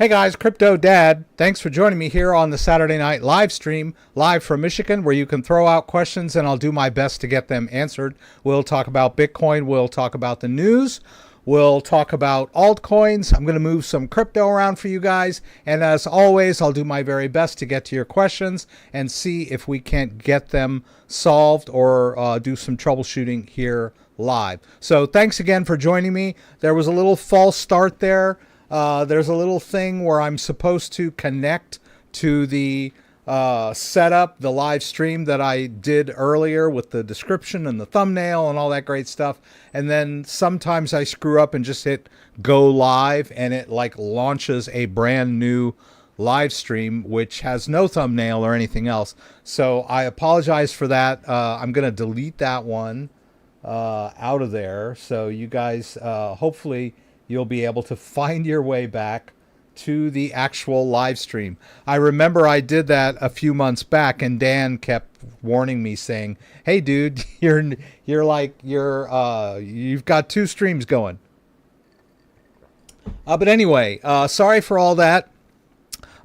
Hey guys, Crypto Dad. Thanks for joining me here on the Saturday night live stream, live from Michigan, where you can throw out questions and I'll do my best to get them answered. We'll talk about Bitcoin. We'll talk about the news. We'll talk about altcoins. I'm going to move some crypto around for you guys. And as always, I'll do my very best to get to your questions and see if we can't get them solved or do some troubleshooting here live. So thanks again for joining me. There was a little false start there. There's a little thing where I'm supposed to connect to the setup, the live stream that I did earlier with the description and the thumbnail and all that great stuff. And then sometimes I screw up and just hit go live and it like launches a brand new live stream, which has no thumbnail or anything else. So I apologize for that. I'm going to delete that one out of there. So you guys, hopefully you'll be able to find your way back to the actual live stream. I remember I did that a few months back and Dan kept warning me saying, "Hey dude, you've got two streams going." But anyway, sorry for all that.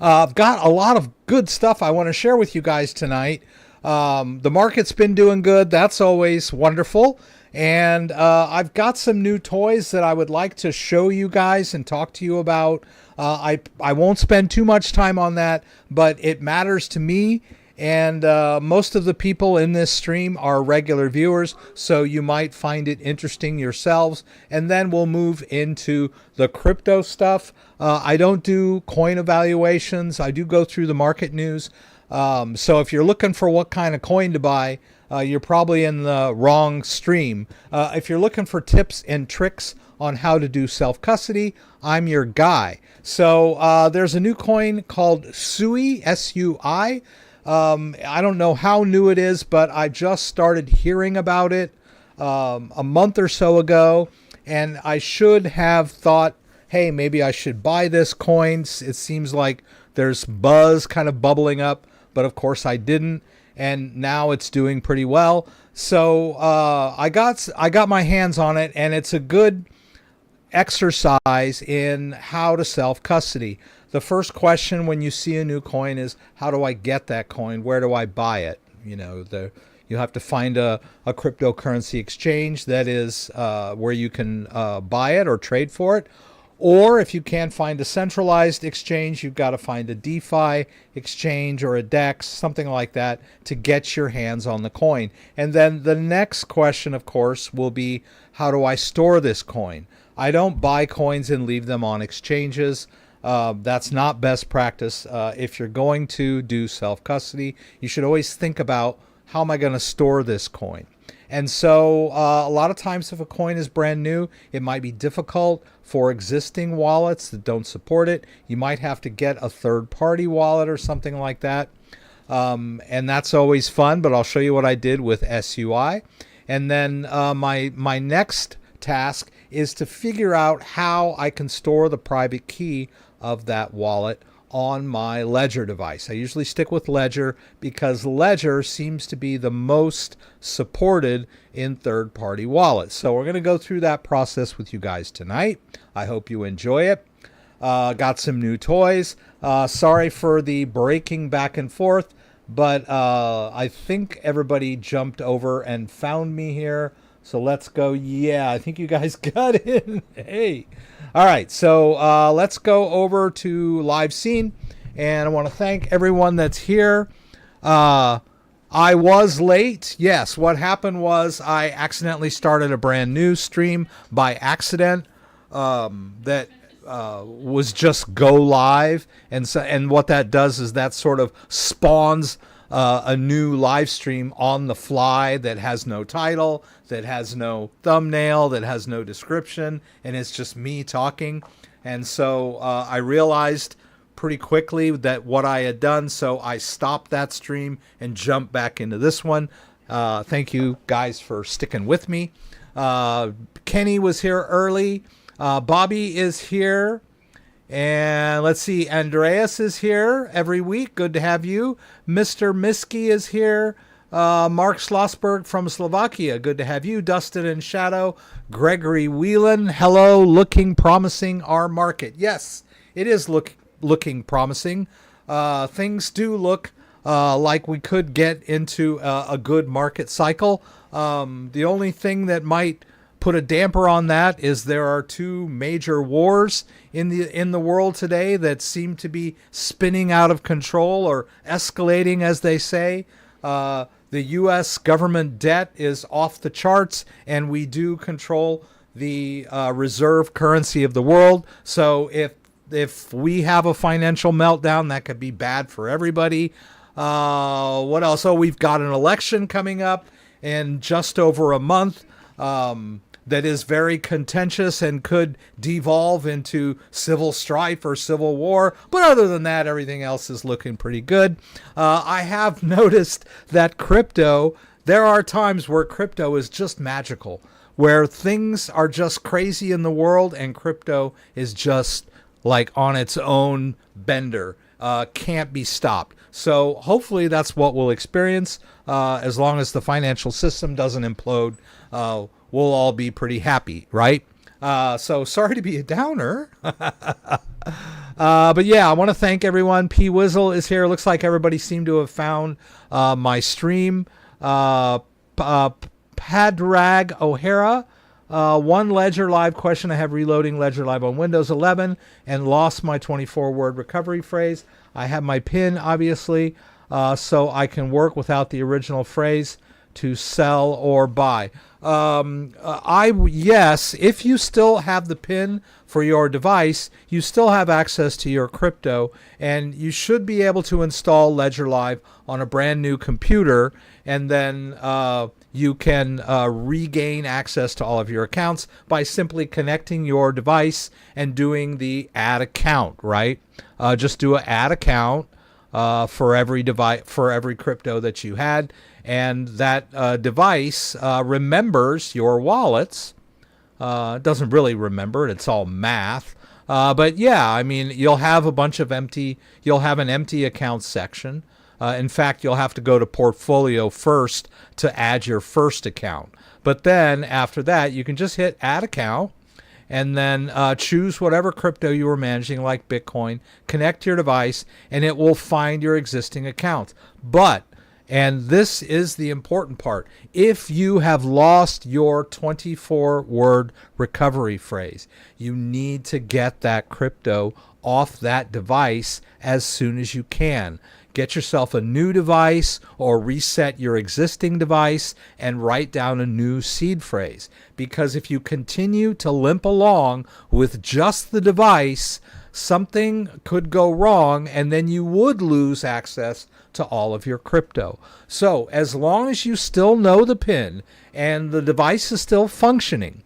I've got a lot of good stuff I want to share with you guys tonight. The market's been doing good. That's always wonderful. And I've got some new toys that I would like to show you guys and talk to you about. I won't spend too much time on that, but it matters to me. And most of the people in this stream are regular viewers, so you might find it interesting yourselves. And then we'll move into the crypto stuff. I don't do coin evaluations. I do go through the market news. So if you're looking for what kind of coin to buy, you're probably in the wrong stream. If you're looking for tips and tricks on how to do self-custody, I'm your guy. So there's a new coin called SUI, S-U-I. I don't know how new it is, but I just started hearing about it a month or so ago, and I should have thought, hey, maybe I should buy this coin. It seems like there's buzz kind of bubbling up, but of course I didn't. And now it's doing pretty well. So I got my hands on it, and it's a good exercise in how to self-custody. The first question when you see a new coin is, how do I get that coin? Where do I buy it? You know, you have to find a cryptocurrency exchange that is where you can buy it or trade for it. Or if you can't find a centralized exchange, you've got to find a DeFi exchange or a DEX, something like that, to get your hands on the coin. And then the next question, of course, will be, how do I store this coin? I don't buy coins and leave them on exchanges. That's not best practice. If you're going to do self-custody, you should always think about, how am I going to store this coin? And so a lot of times if a coin is brand new, it might be difficult for existing wallets that don't support it. You might have to get a third-party wallet or something like that. And that's always fun, but I'll show you what I did with SUI. And then my next task is to figure out how I can store the private key of that wallet on my Ledger device. I usually stick with Ledger because Ledger seems to be the most supported in third-party wallets. So we're going to go through that process with you guys tonight. I hope you enjoy it. Got some new toys. Sorry for the breaking back and forth, but I think everybody jumped over and found me here. So let's go. Yeah, I think you guys got in. Hey. All right, so let's go over to live scene, and I want to thank everyone that's here. I was late. Yes, what happened was I accidentally started a brand new stream by accident that was just go live, and what that does is that sort of spawns a new live stream on the fly that has no title, that has no thumbnail, that has no description, and it's just me talking. And so I realized pretty quickly that what I had done, so I stopped that stream and jumped back into this one. Thank you guys for sticking with me. Kenny was here early. Bobby is here. And let's see, Andreas is here every week. Good to have you. Mr. Miski is here. Mark Schlossberg from Slovakia. Good to have you. Dustin and Shadow. Gregory Whelan. Hello. Looking promising, our market. Yes, it is looking promising. Things do look like we could get into a good market cycle. The only thing that might put a damper on that is there are two major wars in the world today that seem to be spinning out of control or escalating, as they say. The U.S. government debt is off the charts, and we do control the reserve currency of the world. So if we have a financial meltdown, that could be bad for everybody. What else? Oh, we've got an election coming up in just over a month that is very contentious and could devolve into civil strife or civil war. But other than that, everything else is looking pretty good. I have noticed that there are times where crypto is just magical, where things are just crazy in the world and crypto is just like on its own bender, can't be stopped. So hopefully that's what we'll experience. As long as the financial system doesn't implode, we'll all be pretty happy, right? So sorry to be a downer. But yeah, I want to thank everyone. P Wizzle is here. Looks like everybody seemed to have found my stream. Padrag O'Hara. One Ledger Live question. I have reloading Ledger Live on Windows 11 and lost my 24-word recovery phrase. I have my PIN, obviously, so I can work without the original phrase to sell or buy. Yes, if you still have the PIN for your device, you still have access to your crypto, and you should be able to install Ledger Live on a brand new computer, and then you can regain access to all of your accounts by simply connecting your device and doing the add account, right? Just do an add account for every device, for every crypto that you had, and that device remembers your wallets. It doesn't really remember it; it's all math. But yeah, I mean, you'll have an empty account section. In fact, you'll have to go to portfolio first to add your first account. But then after that, you can just hit add account and then choose whatever crypto you were managing, like Bitcoin, connect your device, and it will find your existing accounts. But, and this is the important part, if you have lost your 24-word recovery phrase, you need to get that crypto off that device as soon as you can. Get yourself a new device or reset your existing device and write down a new seed phrase. Because if you continue to limp along with just the device, something could go wrong and then you would lose access to all of your crypto. So as long as you still know the PIN and the device is still functioning,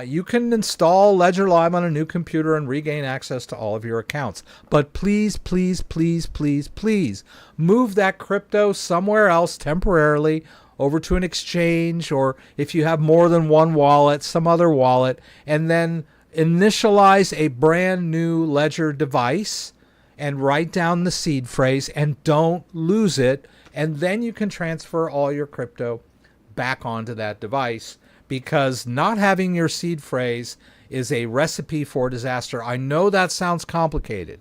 you can install Ledger Live on a new computer and regain access to all of your accounts. But please, please, please, please, please move that crypto somewhere else temporarily, over to an exchange, or if you have more than one wallet, some other wallet, and then initialize a brand new Ledger device and write down the seed phrase and don't lose it. And then you can transfer all your crypto back onto that device. Because not having your seed phrase is a recipe for disaster. I know that sounds complicated,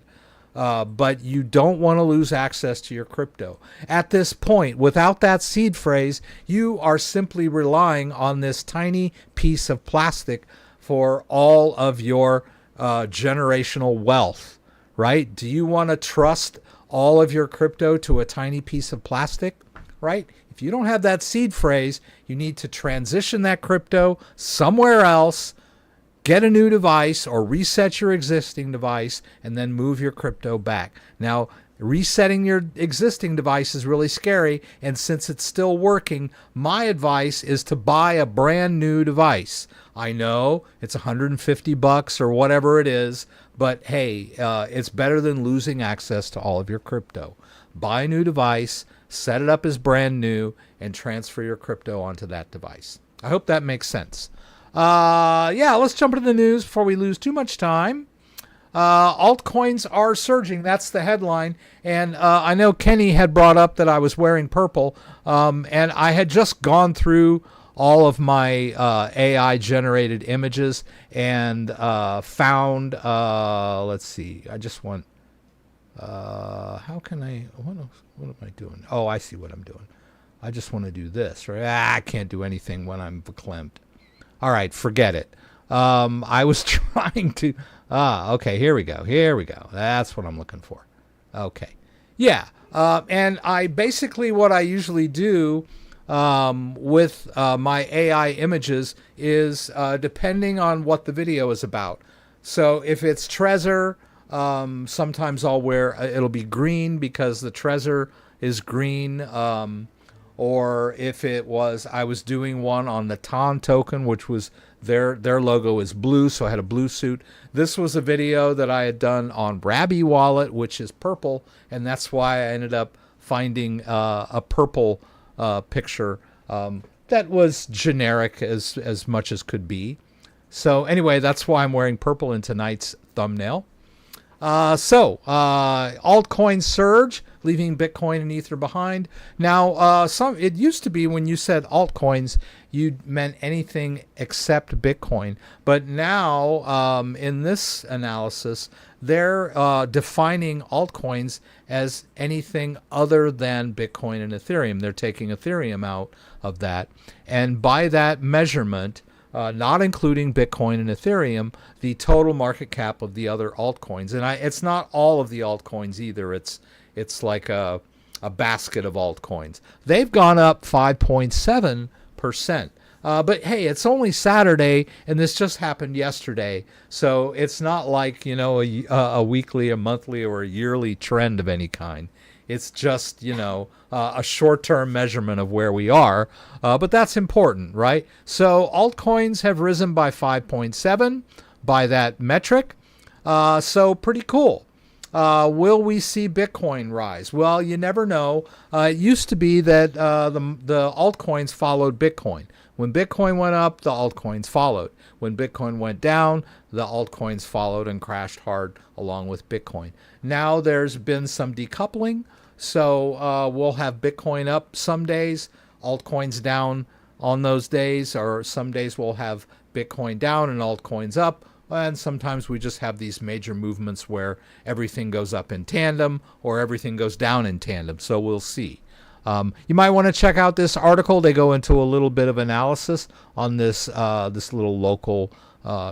but you don't want to lose access to your crypto. At this point, without that seed phrase, you are simply relying on this tiny piece of plastic for all of your generational wealth, right? Do you want to trust all of your crypto to a tiny piece of plastic, right? If you don't have that seed phrase, you need to transition that crypto somewhere else, get a new device or reset your existing device, and then move your crypto back. Now, resetting your existing device is really scary, and since it's still working, my advice is to buy a brand new device. I know it's $150 or whatever it is, but hey, it's better than losing access to all of your crypto. Buy a new device, set it up as brand new, and transfer your crypto onto that device. I hope that makes sense. Yeah, let's jump into the news before we lose too much time. Altcoins are surging. That's the headline. And I know Kenny had brought up that I was wearing purple. And I had just gone through all of my AI-generated images and found, let's see, I just want How can what am I doing? Oh, I see what I'm doing. I just want to do this, right? I can't do anything when I'm verklempt. All right, forget it. I was trying to, okay, here we go. Here we go. That's what I'm looking for. Okay. Yeah. And I basically, what I usually do with my AI images is depending on what the video is about. So if it's Trezor, sometimes I'll wear, it'll be green because the Trezor is green. Or if it was, I was doing one on the TON token, which was their logo is blue, so I had a blue suit. This was a video that I had done on Rabby wallet, which is purple, and that's why I ended up finding a purple picture that was generic as much as could be. So anyway, that's why I'm wearing purple in tonight's thumbnail. Altcoin surge, leaving Bitcoin and Ether behind. Now, it used to be when you said altcoins, you meant anything except Bitcoin. But now, in this analysis, they're defining altcoins as anything other than Bitcoin and Ethereum. They're taking Ethereum out of that. And by that measurement, not including Bitcoin and Ethereum, the total market cap of the other altcoins. And it's not all of the altcoins either. It's like a basket of altcoins. They've gone up 5.7%. But hey, it's only Saturday, and this just happened yesterday. So it's not like, a weekly, a monthly, or a yearly trend of any kind. It's just, a short-term measurement of where we are. But that's important, right? So altcoins have risen by 5.7 by that metric. So pretty cool. Will we see Bitcoin rise? Well, you never know. It used to be that the altcoins followed Bitcoin. When Bitcoin went up, the altcoins followed. When Bitcoin went down, the altcoins followed and crashed hard along with Bitcoin. Now there's been some decoupling. So we'll have Bitcoin up some days, altcoins down on those days, or some days we'll have Bitcoin down and altcoins up. And sometimes we just have these major movements where everything goes up in tandem or everything goes down in tandem. So we'll see. You might want to check out this article. They go into a little bit of analysis on this little local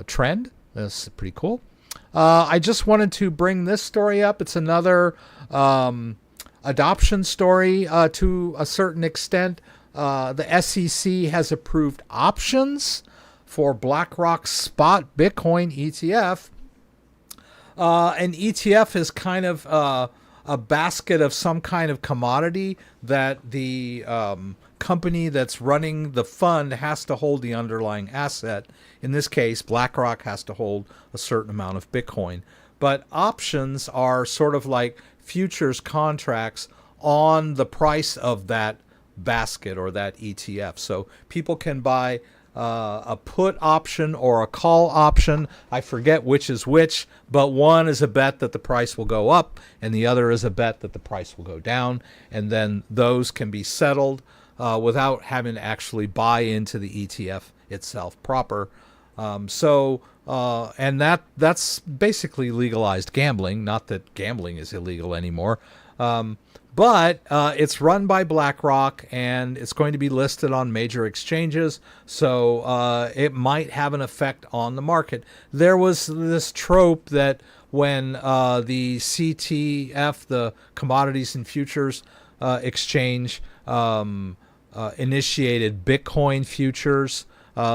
trend. That's pretty cool. I just wanted to bring this story up. It's another adoption story to a certain extent. The SEC has approved options for BlackRock's spot Bitcoin ETF. An ETF is kind of a basket of some kind of commodity that the company that's running the fund has to hold the underlying asset. In this case, BlackRock has to hold a certain amount of Bitcoin. But options are sort of like futures contracts on the price of that basket or that ETF. So people can buy a put option or a call option. I forget which is which, but one is a bet that the price will go up and the other is a bet that the price will go down. And then those can be settled without having to actually buy into the ETF itself proper. And that's basically legalized gambling. Not that gambling is illegal anymore. But it's run by BlackRock, and it's going to be listed on major exchanges, so it might have an effect on the market. There was this trope that when the CTF, the Commodities and Futures Exchange, initiated Bitcoin futures,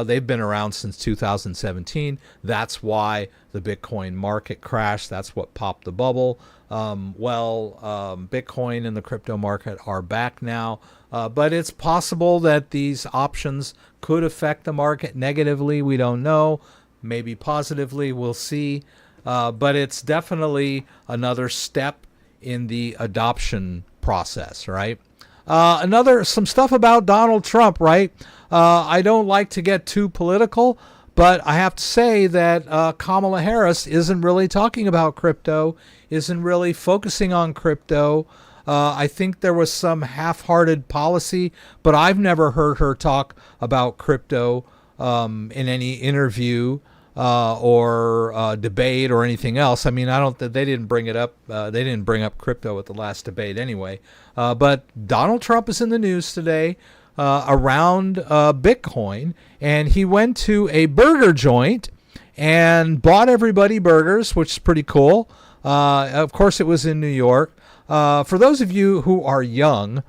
they've been around since 2017. That's why the Bitcoin market crashed. That's what popped the bubble. Bitcoin and the crypto market are back now, but it's possible that these options could affect the market negatively. We don't know. Maybe positively. We'll see. But it's definitely another step in the adoption process, right? Some stuff about Donald Trump, right? I don't like to get too political, but I have to say that Kamala Harris isn't really talking about crypto, isn't really focusing on crypto. I think there was some half-hearted policy, but I've never heard her talk about crypto in any interview. or debate or anything else. I mean, I don't. They didn't bring it up. They didn't bring up crypto at the last debate anyway. But Donald Trump is in the news today around Bitcoin, and he went to a burger joint and bought everybody burgers, which is pretty cool. Of course, it was in New York. For those of you who are young,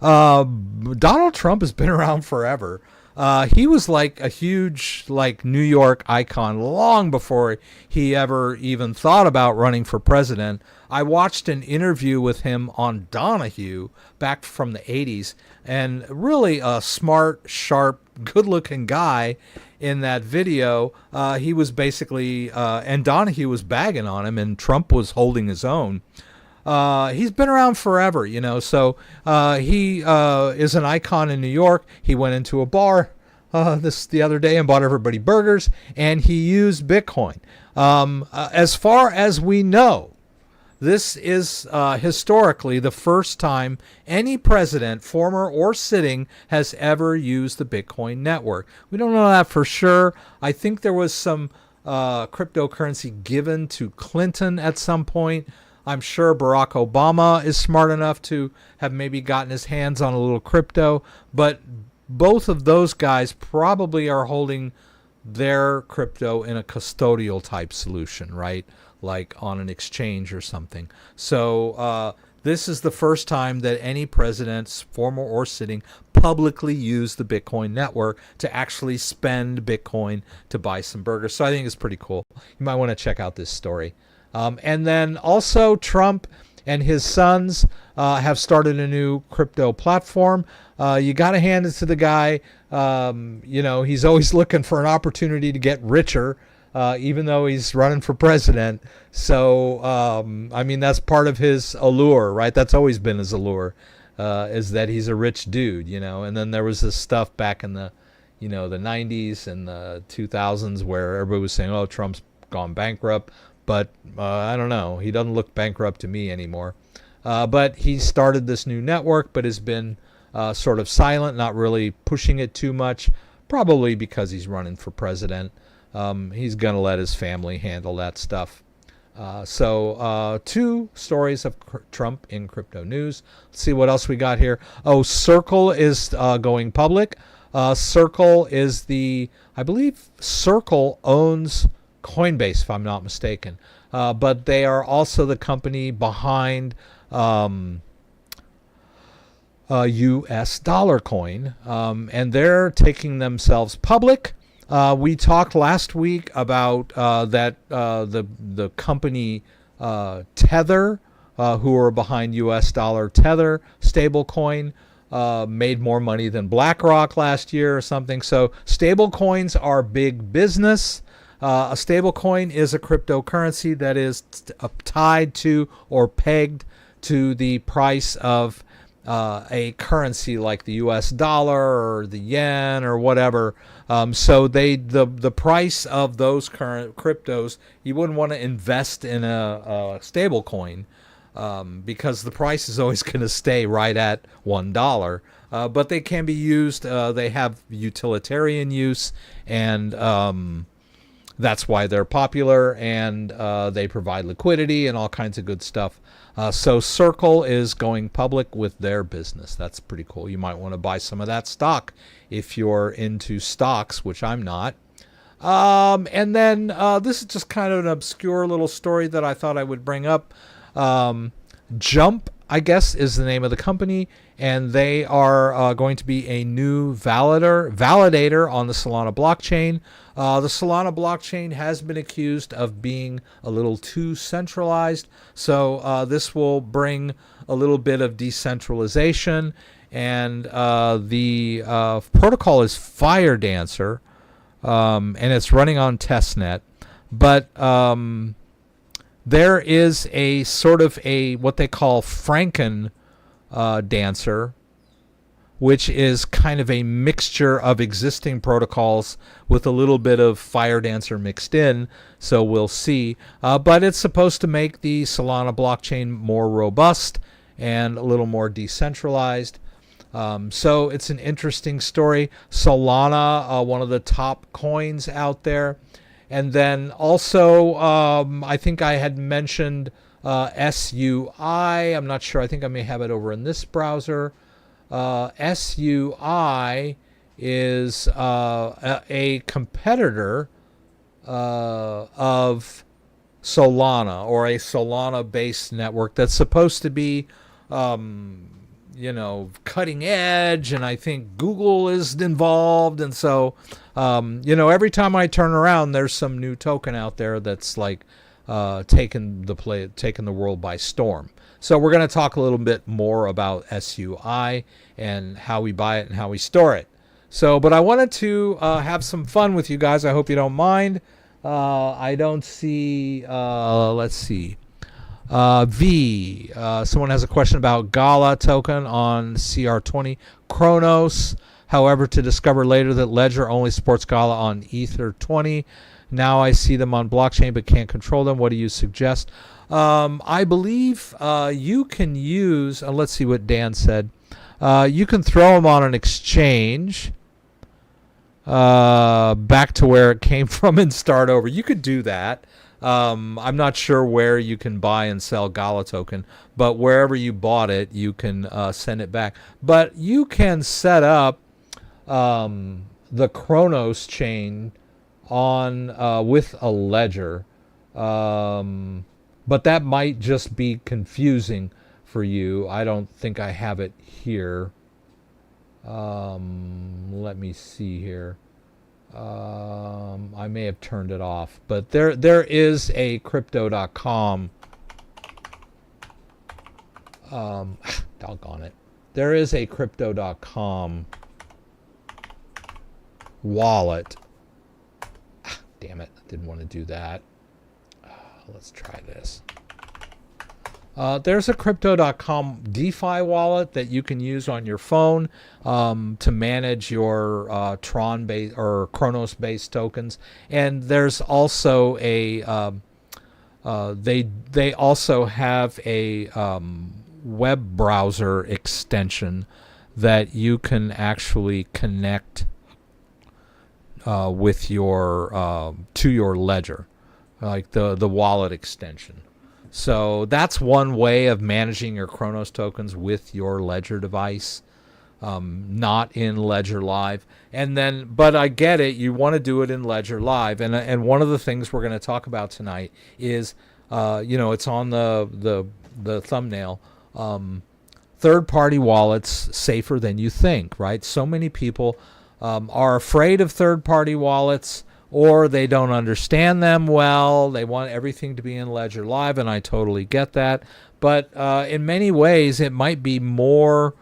Donald Trump has been around forever. He was like a huge New York icon long before he ever even thought about running for president. I watched an interview with him on Donahue back from the 80s, and really a smart, sharp, good-looking guy in that video. He was basically, and Donahue was bagging on him, and Trump was holding his own. He's been around forever, so he is an icon in New York. He went into a bar the other day and bought everybody burgers, and he used Bitcoin. As far as we know, this is historically the first time any president, former or sitting, has ever used the Bitcoin network. We don't know that for sure. I think there was some cryptocurrency given to Clinton at some point. I'm sure Barack Obama is smart enough to have maybe gotten his hands on a little crypto, but both of those guys probably are holding their crypto in a custodial type solution, right? Like on an exchange or something. So this is the first time that any president, former or sitting, publicly used the Bitcoin network to actually spend Bitcoin to buy some burgers. So I think it's pretty cool. You might want to check out this story. And then also Trump and his sons have started a new crypto platform. You got to hand it to the guy. He's always looking for an opportunity to get richer, even though he's running for president. So, that's part of his allure, right? That's always been his allure, is that he's a rich dude, And then there was this stuff back in the, the 90s and the 2000s where everybody was saying, oh, Trump's gone bankrupt. But I don't know. He doesn't look bankrupt to me anymore. But he started this new network, but has been sort of silent, not really pushing it too much, probably because he's running for president. He's going to let his family handle that stuff. So two stories of Trump in crypto news. Let's see what else we got here. Oh, Circle is going public. Circle is I believe Circle owns Coinbase, if I'm not mistaken. But they are also the company behind US dollar coin, and they're taking themselves public. We talked last week about that the company Tether, who are behind US dollar Tether stablecoin, made more money than BlackRock last year or something. So stablecoins are big business. A stablecoin is a cryptocurrency that is tied to or pegged to the price of a currency like the US dollar or the yen or whatever. So the price of those current cryptos, you wouldn't want to invest in a stablecoin because the price is always going to stay right at $1. But they can be used. They have utilitarian use, and that's why they're popular, and they provide liquidity and all kinds of good stuff. So Circle is going public with their business. That's pretty cool. You might want to buy some of that stock if you're into stocks, which I'm not. And then this is just kind of an obscure little story that I thought I would bring up. Jump, I guess, is the name of the company, and they are going to be a new validator on the Solana blockchain. The Solana blockchain has been accused of being a little too centralized, so this will bring a little bit of decentralization, and the protocol is Fire Dancer, and it's running on testnet, but there is a sort of what they call Franken dancer, which is kind of a mixture of existing protocols with a little bit of Fire Dancer mixed in, so we'll see. But it's supposed to make the Solana blockchain more robust and a little more decentralized. So it's an interesting story. Solana, one of the top coins out there, And then also, I think I had mentioned SUI. I'm not sure. I think I may have it over in this browser. SUI is a competitor of Solana, or a Solana-based network that's supposed to be, cutting edge, and I think Google is involved, and so, every time I turn around, there's some new token out there that's like taking the world by storm. So we're going to talk a little bit more about SUI and how we buy it and how we store it. So, but I wanted to have some fun with you guys. I hope you don't mind. I don't see, let's see. Someone has a question about Gala token on CR20 Chronos. However, to discover later that Ledger only supports Gala on Ether 20. Now I see them on blockchain but can't control them. What do you suggest? I believe you can use, let's see what Dan said. You can throw them on an exchange back to where it came from and start over. You could do that. I'm not sure where you can buy and sell Gala token, but wherever you bought it, you can send it back. But you can set up the Chronos chain on with a ledger, but that might just be confusing for you. I don't think I have it here. Let me see here. I may have turned it off, but there is a crypto.com. Doggone it. There is a crypto.com wallet. Damn it. I didn't want to do that. Let's try this. There's a crypto.com DeFi wallet that you can use on your phone to manage your Tron-based or Chronos-based tokens. And there's also a they also have a web browser extension that you can actually connect with your to your ledger, like the wallet extension. So that's one way of managing your Chronos tokens with your Ledger device, not in Ledger Live. And then, but I get it, you want to do it in Ledger Live. And one of the things we're going to talk about tonight is, it's on the thumbnail. Third-party wallets safer than you think, right? So many people are afraid of third-party wallets, or they don't understand them well. They want everything to be in Ledger Live, and I totally get that. But in many ways, it might be more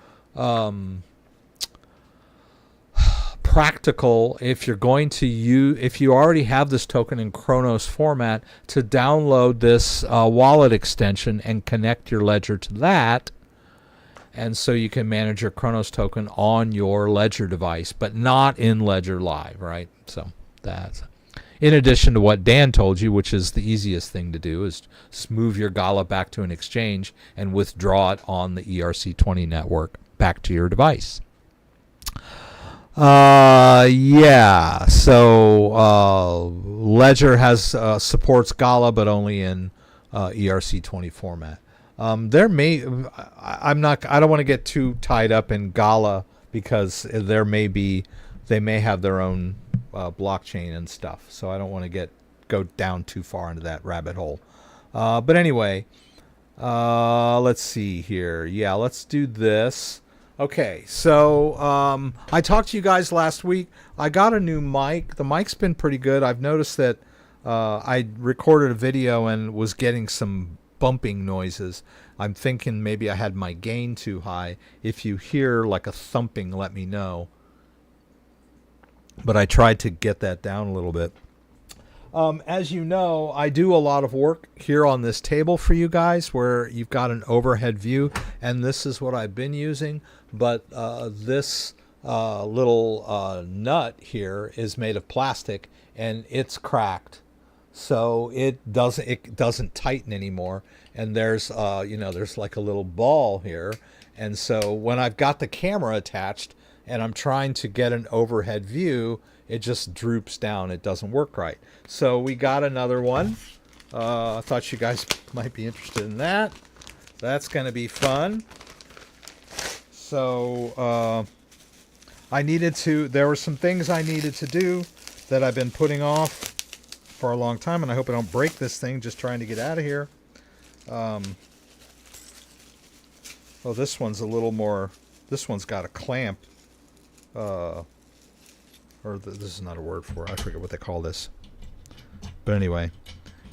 practical if you're going to if you already have this token in Chronos format, to download this wallet extension and connect your Ledger to that. And so you can manage your Chronos token on your Ledger device, but not in Ledger Live, right? So that's in addition to what Dan told you, which is the easiest thing to do, is just move your Gala back to an exchange and withdraw it on the ERC20 network back to your device. Yeah. So Ledger has supports Gala, but only in ERC20 format. There may I don't want to get too tied up in Gala, because they may have their own blockchain and stuff, so I don't want to go down too far into that rabbit hole. But anyway, let's see here. Yeah, let's do this. Okay, so I talked to you guys last week. I got a new mic. The mic's been pretty good. I've noticed that I recorded a video and was getting some bumping noises. I'm thinking maybe I had my gain too high. If you hear like a thumping, let me know. But I tried to get that down a little bit. As you know, I do a lot of work here on this table for you guys, where you've got an overhead view, and this is what I've been using. But this little nut here is made of plastic, and it's cracked, so it doesn't tighten anymore. And there's there's like a little ball here, and so when I've got the camera attached and I'm trying to get an overhead view, it just droops down. It doesn't work right. So we got another one. I thought you guys might be interested in that. That's going to be fun. So there were some things I needed to do that I've been putting off for a long time, and I hope I don't break this thing just trying to get out of here. Oh, this one's a little more, this one's got a clamp. This is not a word for it. I forget what they call this. But anyway,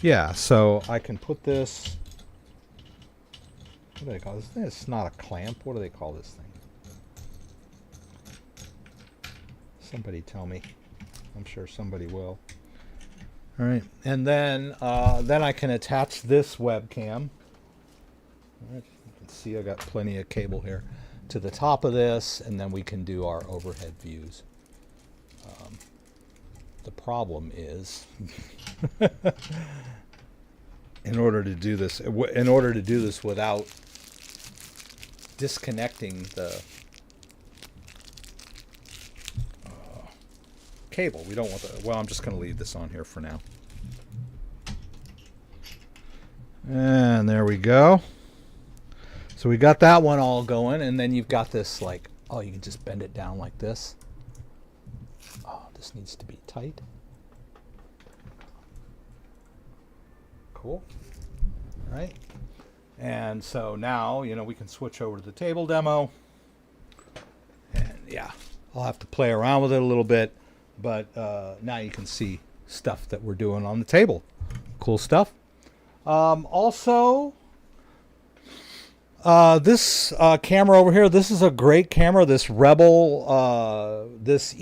yeah, so I can put this, what do they call this? It's not a clamp. What do they call this thing? Somebody tell me. I'm sure somebody will. All right, and then I can attach this webcam. All right, you can see I got plenty of cable here to the top of this, and then we can do our overhead views. The problem is, in order to do this without disconnecting the cable, we don't want the, well, I'm just going to leave this on here for now. And there we go. So we got that one all going, and then you've got this, like, oh, you can just bend it down like this. Oh, this needs to be tight. Cool. All right. And so now, you know, we can switch over to the table demo. And yeah, I'll have to play around with it a little bit, but now you can see stuff that we're doing on the table. Cool stuff. Also, this camera over here, this is a great camera. This Rebel, this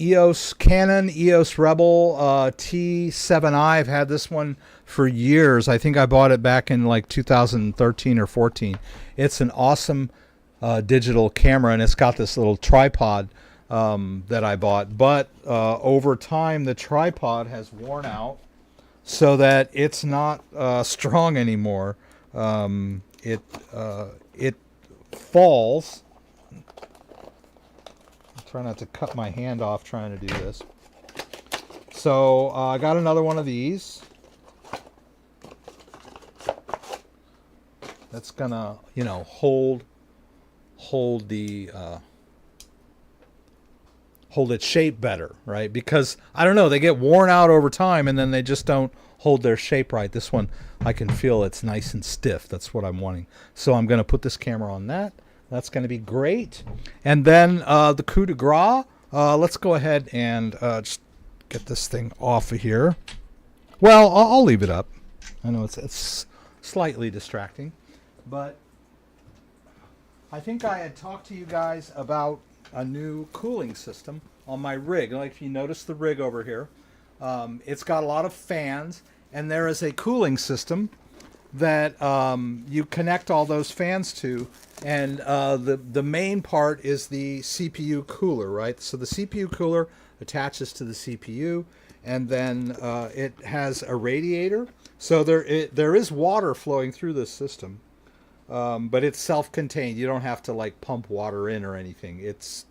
Canon EOS Rebel T7i. I've had this one for years. I think I bought it back in like 2013 or 14. It's an awesome digital camera, and it's got this little tripod that I bought. But over time, the tripod has worn out so that it's not strong anymore. It falls. I'll try not to cut my hand off trying to do this. So I got another one of these. That's gonna, you know, hold its shape better, right? Because I don't know, they get worn out over time, and then they just don't hold their shape right. This one, I can feel it's nice and stiff. That's what I'm wanting. So I'm going to put this camera on that. That's going to be great. And then the coup de grace. Let's go ahead and just get this thing off of here. Well, I'll leave it up. I know it's slightly distracting, but I think I had talked to you guys about a new cooling system on my rig. Like, if you notice the rig over here, it's got a lot of fans, and there is a cooling system that you connect all those fans to, and the main part is the CPU cooler, right? So the CPU cooler attaches to the CPU, and then it has a radiator. So there is water flowing through this system, but it's self-contained. You don't have to like pump water in or anything. It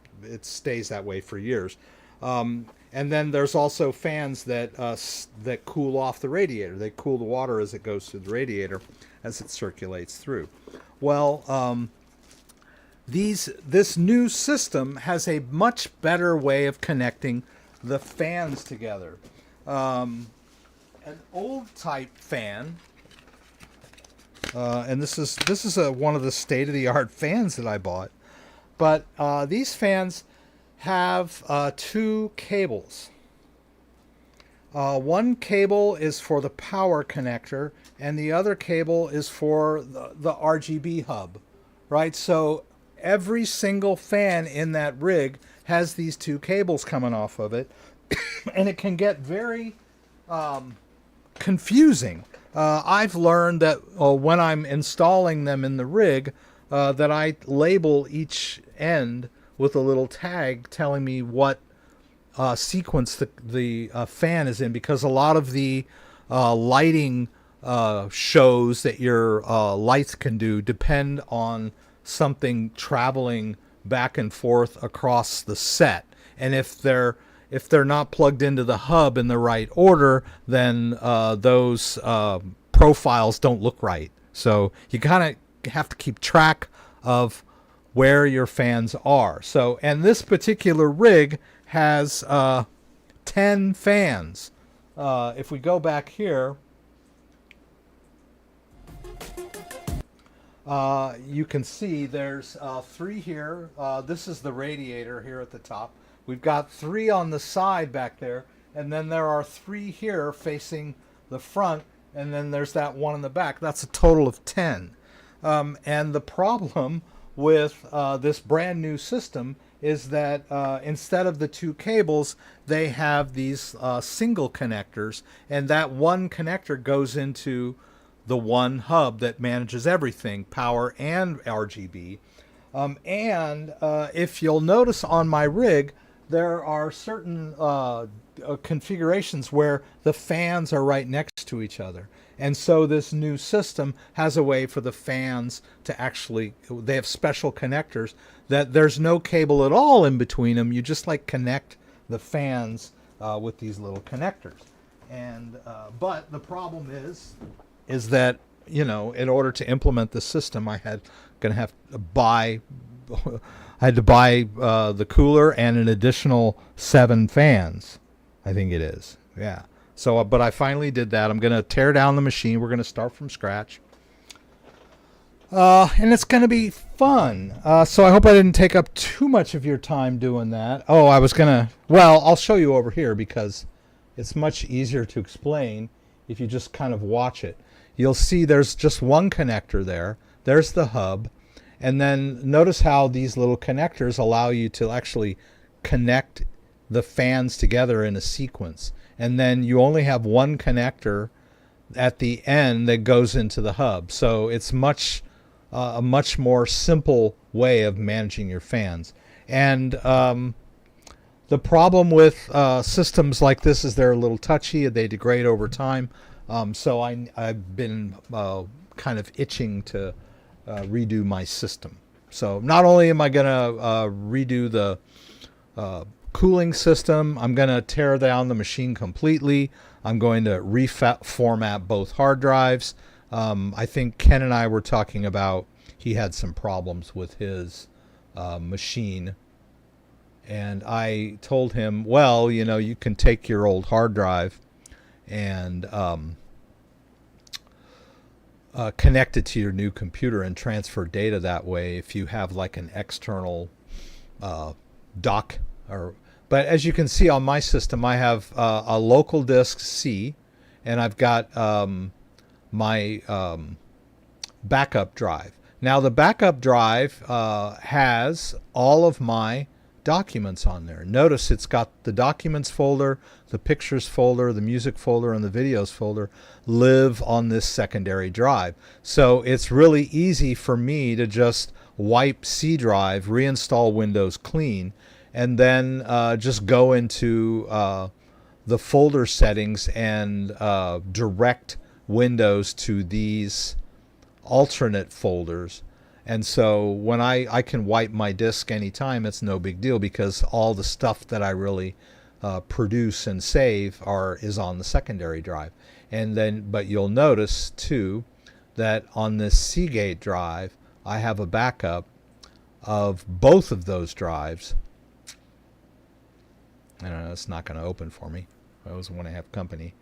stays that way for years. And then there's also fans that that cool off the radiator. They cool the water as it goes through the radiator, as it circulates through. Well, this new system has a much better way of connecting the fans together. An old type fan, and this is one of the state-of-the-art fans that I bought, but these fans have two cables. One cable is for the power connector, and the other cable is for the RGB hub, right? So every single fan in that rig has these two cables coming off of it, and it can get very confusing. I've learned that when I'm installing them in the rig, that I label each end with a little tag telling me what sequence the fan is in, because a lot of the lighting shows that your lights can do depend on something traveling back and forth across the set. And if if they're not plugged into the hub in the right order, then those profiles don't look right. So you kind of have to keep track of where your fans are. So, and this particular rig has 10 fans. If we go back here, you can see there's 3 here. This is the radiator here at the top. We've got 3 on the side back there, and then there are 3 here facing the front, and then there's that one in the back. That's a total of 10. And the problem with this brand new system is that instead of the 2 cables, they have these single connectors, and that one connector goes into the one hub that manages everything, power and RGB. And if you'll notice on my rig, there are certain configurations where the fans are right next to each other. And so this new system has a way for the fans to actually, they have special connectors that there's no cable at all in between them. You just like connect the fans with these little connectors. And but the problem is that, you know, in order to implement the system, I had to buy the cooler and an additional 7 fans, I think it is. Yeah. So, but I finally did that. I'm going to tear down the machine. We're going to start from scratch. And it's going to be fun. So I hope I didn't take up too much of your time doing that. Oh, I was going to, well, I'll show you over here because it's much easier to explain if you just kind of watch it. You'll see there's just one connector there. There's the hub. And then notice how these little connectors allow you to actually connect the fans together in a sequence. And then you only have one connector at the end that goes into the hub. So it's a much more simple way of managing your fans. And the problem with systems like this is they're a little touchy. They degrade over time. So I've been kind of itching to redo my system. So not only am I going to redo the cooling system, I'm going to tear down the machine completely. I'm going to reformat both hard drives. I think Ken and I were talking about he had some problems with his machine. And I told him, well, you know, you can take your old hard drive and connect it to your new computer and transfer data that way if you have like an external dock. But as you can see on my system, I have a local disk C, and I've got my backup drive. Now the backup drive has all of my documents on there. Notice it's got the documents folder, the pictures folder, the music folder, and the videos folder live on this secondary drive. So it's really easy for me to just wipe C drive, reinstall Windows clean, and then just go into the folder settings and direct Windows to these alternate folders. And so when I can wipe my disk anytime, it's no big deal because all the stuff that I really produce and save is on the secondary drive. And then, but you'll notice too that on this Seagate drive, I have a backup of both of those drives. I don't know, it's not going to open for me. I always want to have company.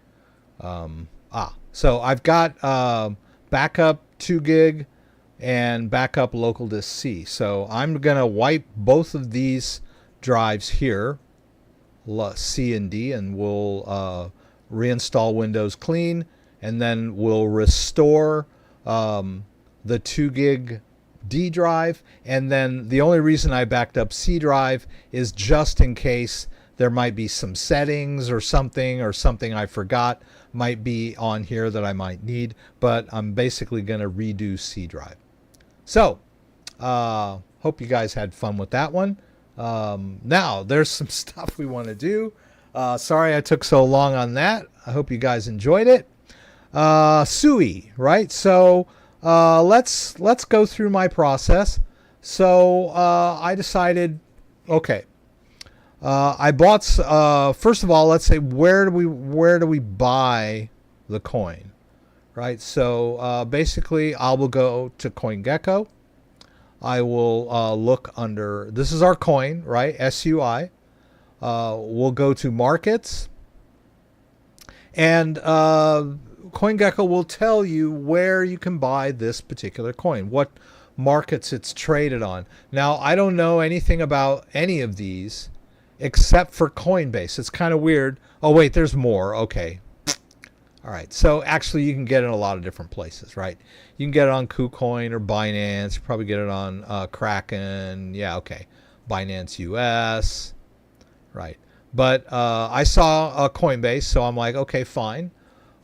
So I've got backup 2 gig and backup local disk C. So I'm going to wipe both of these drives here, C and D, and we'll reinstall Windows clean, and then we'll restore the 2 gig D drive. And then the only reason I backed up C drive is just in case there might be some settings or something I forgot might be on here that I might need, but I'm basically going to redo C drive. So, hope you guys had fun with that one. Now, there's some stuff we want to do. Sorry I took so long on that. I hope you guys enjoyed it. SUI, right? So, let's go through my process. So, I decided, okay, I bought. First of all, let's say where do we buy the coin, right? So basically, I will go to CoinGecko. I will look under. This is our coin, right? SUI. We'll go to markets, and CoinGecko will tell you where you can buy this particular coin, what markets it's traded on. Now, I don't know anything about any of these except for Coinbase. It's kind of weird. Oh, wait, there's more. Okay. All right. So actually, you can get it in a lot of different places, right? You can get it on KuCoin or Binance. You probably get it on Kraken. Yeah, okay. Binance US. Right. But I saw Coinbase, so I'm like, okay, fine.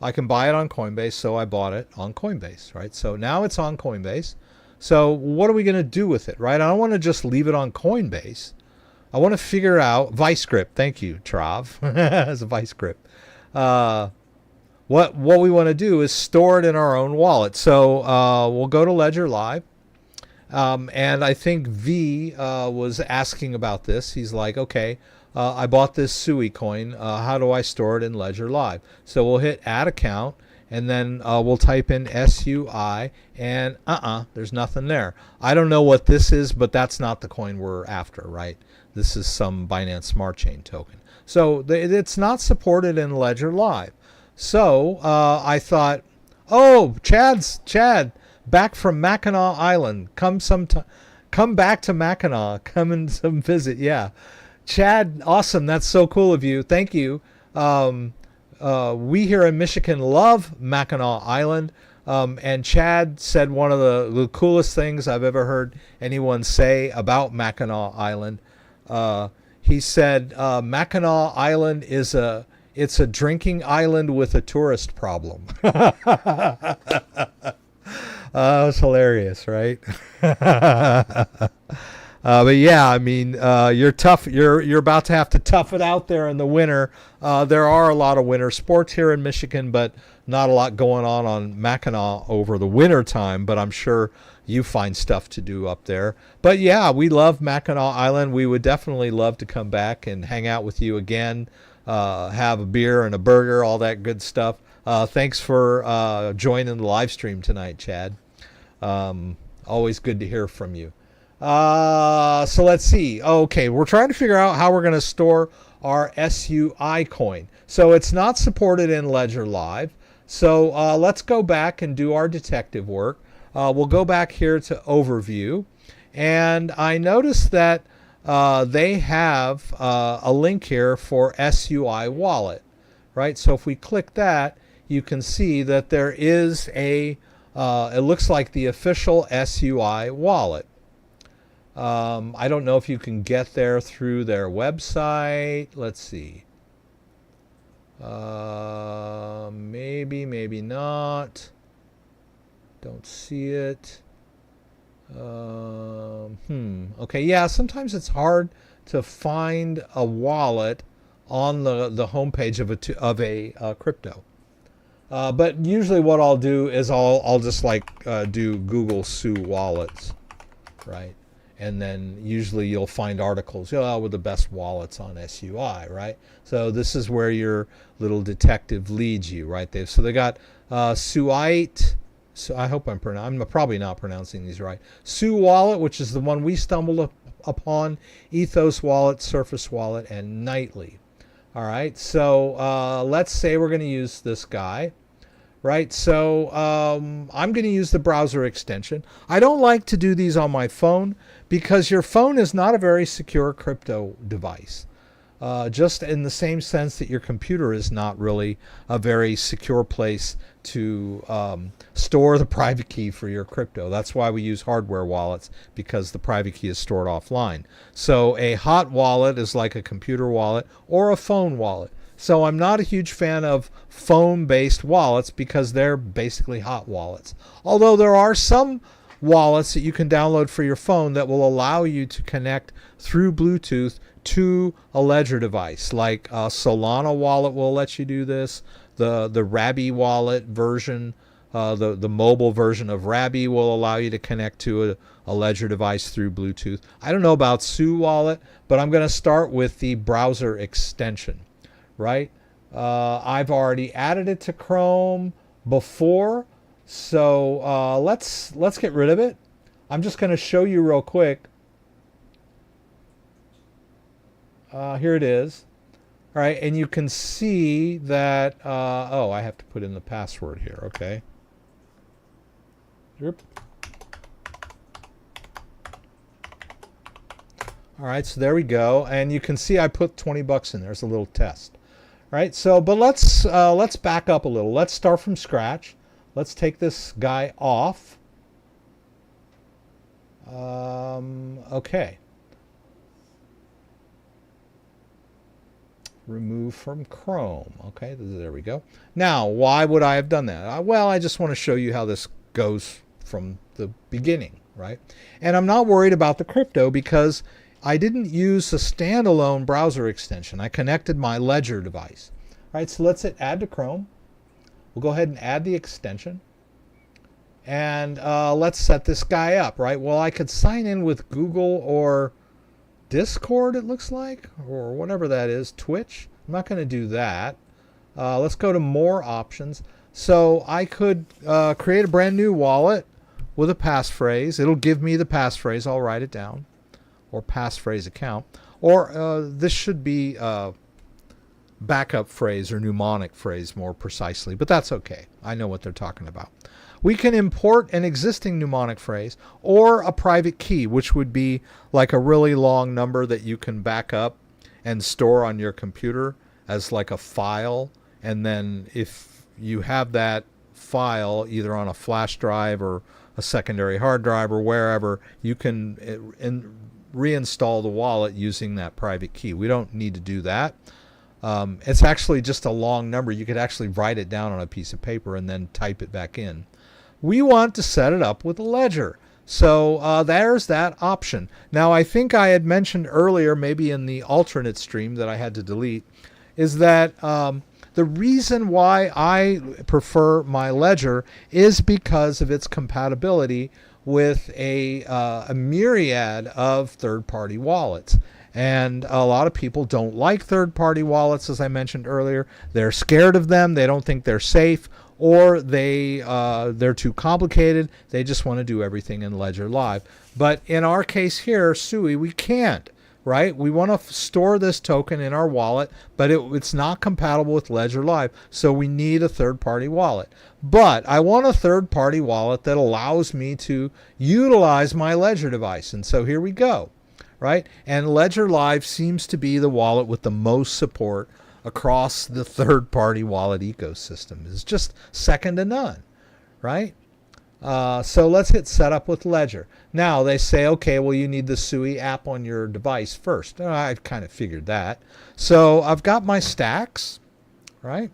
I can buy it on Coinbase, so I bought it on Coinbase, right? So now it's on Coinbase. So what are we going to do with it, right? I don't want to just leave it on Coinbase. I want to figure out vice grip. Thank you, Trav, as a vice grip. What we want to do is store it in our own wallet. So we'll go to Ledger Live. And I think V was asking about this. He's like, okay, I bought this SUI coin. How do I store it in Ledger Live? So we'll hit add account, and then we'll type in SUI, and there's nothing there. I don't know what this is, but that's not the coin we're after, right? This is some Binance Smart Chain token. So it's not supported in Ledger Live. So I thought, oh, Chad, back from Mackinac Island. Come back to Mackinac. Come and some visit. Yeah. Chad, awesome. That's so cool of you. Thank you. We here in Michigan love Mackinac Island. And Chad said one of the coolest things I've ever heard anyone say about Mackinac Island. He said Mackinac Island it's a drinking island with a tourist problem. It was hilarious, right? But yeah, I mean, you're tough. You're about to have to tough it out there in the winter. There are a lot of winter sports here in Michigan, but not a lot going on Mackinac over the winter time. But I'm sure you find stuff to do up there. But yeah, we love Mackinac Island. We would definitely love to come back and hang out with you again, have a beer and a burger, all that good stuff. Thanks for joining the live stream tonight, Chad. Always good to hear from you. So let's see. Okay, we're trying to figure out how we're going to store our SUI coin. So it's not supported in Ledger Live. So let's go back and do our detective work. We'll go back here to Overview. And I noticed that they have a link here for SUI Wallet. Right? So if we click that, you can see that there is it looks like the official SUI wallet. I don't know if you can get there through their website. Let's see. Maybe not. Don't see it. Okay, yeah, sometimes it's hard to find a wallet on the homepage of a crypto. But usually what I'll do is I'll just do Google Sue wallets, right? And then usually you'll find articles, with the best wallets on SUI, right? So this is where your little detective leads you, right? They got Suite. So I hope I'm probably not pronouncing these right. Sue Wallet, which is the one we stumbled upon, Ethos Wallet, Surface Wallet, and Nightly. All right, so let's say we're going to use this guy, right? So I'm going to use the browser extension. I don't like to do these on my phone because your phone is not a very secure crypto device. Just in the same sense that your computer is not really a very secure place to store the private key for your crypto. That's why we use hardware wallets, because the private key is stored offline. So a hot wallet is like a computer wallet or a phone wallet. So I'm not a huge fan of phone-based wallets because they're basically hot wallets. Although there are some wallets that you can download for your phone that will allow you to connect through Bluetooth to a Ledger device, like Solana wallet will let you do this. The Rabby wallet version, the mobile version of Rabby will allow you to connect to a Ledger device through Bluetooth. I don't know about Sue Wallet, but I'm going to start with the browser extension, right? I've already added it to Chrome before, so let's get rid of it. I'm just going to show you real quick. Here it is. All right, and you can see that, oh, I have to put in the password here, okay. Yep. All right, so there we go. And you can see I put 20 bucks in there as a little test. All right, so, but let's back up a little. Let's start from scratch. Let's take this guy off. Okay. Remove from Chrome. Okay, there we go. Now, why would I have done that? Well, I just want to show you how this goes from the beginning, right? And I'm not worried about the crypto because I didn't use a standalone browser extension. I connected my Ledger device. All right, so let's hit add to Chrome. We'll go ahead and add the extension. And let's set this guy up, right? Well, I could sign in with Google or Discord, it looks like, or whatever that is, Twitch. I'm not going to do that. Let's go to more options. So I could create a brand new wallet with a passphrase. It'll give me the passphrase. I'll write it down. Or passphrase account. Or this should be backup phrase or mnemonic phrase more precisely, but that's okay. I know what they're talking about. We can import an existing mnemonic phrase or a private key, which would be like a really long number that you can back up and store on your computer as like a file. And then if you have that file either on a flash drive or a secondary hard drive or wherever, you can reinstall the wallet using that private key. We don't need to do that. It's actually just a long number. You could actually write it down on a piece of paper and then type it back in. We want to set it up with a Ledger. So there's that option. Now, I think I had mentioned earlier, maybe in the alternate stream that I had to delete, is that the reason why I prefer my Ledger is because of its compatibility with a myriad of third-party wallets. And a lot of people don't like third-party wallets, as I mentioned earlier. They're scared of them. They don't think they're safe, or they're too complicated. They just want to do everything in Ledger Live. But in our case here, Sui, we can't, right? We want to store this token in our wallet, but it's not compatible with Ledger Live, so we need a third-party wallet. But I want a third-party wallet that allows me to utilize my Ledger device, and so here we go. Right? And Ledger Live seems to be the wallet with the most support across the third-party wallet ecosystem. It's just second to none, right? So let's hit setup with Ledger. Now they say, okay, well, you need the Sui app on your device first. I kind of figured that. So I've got my stacks, right?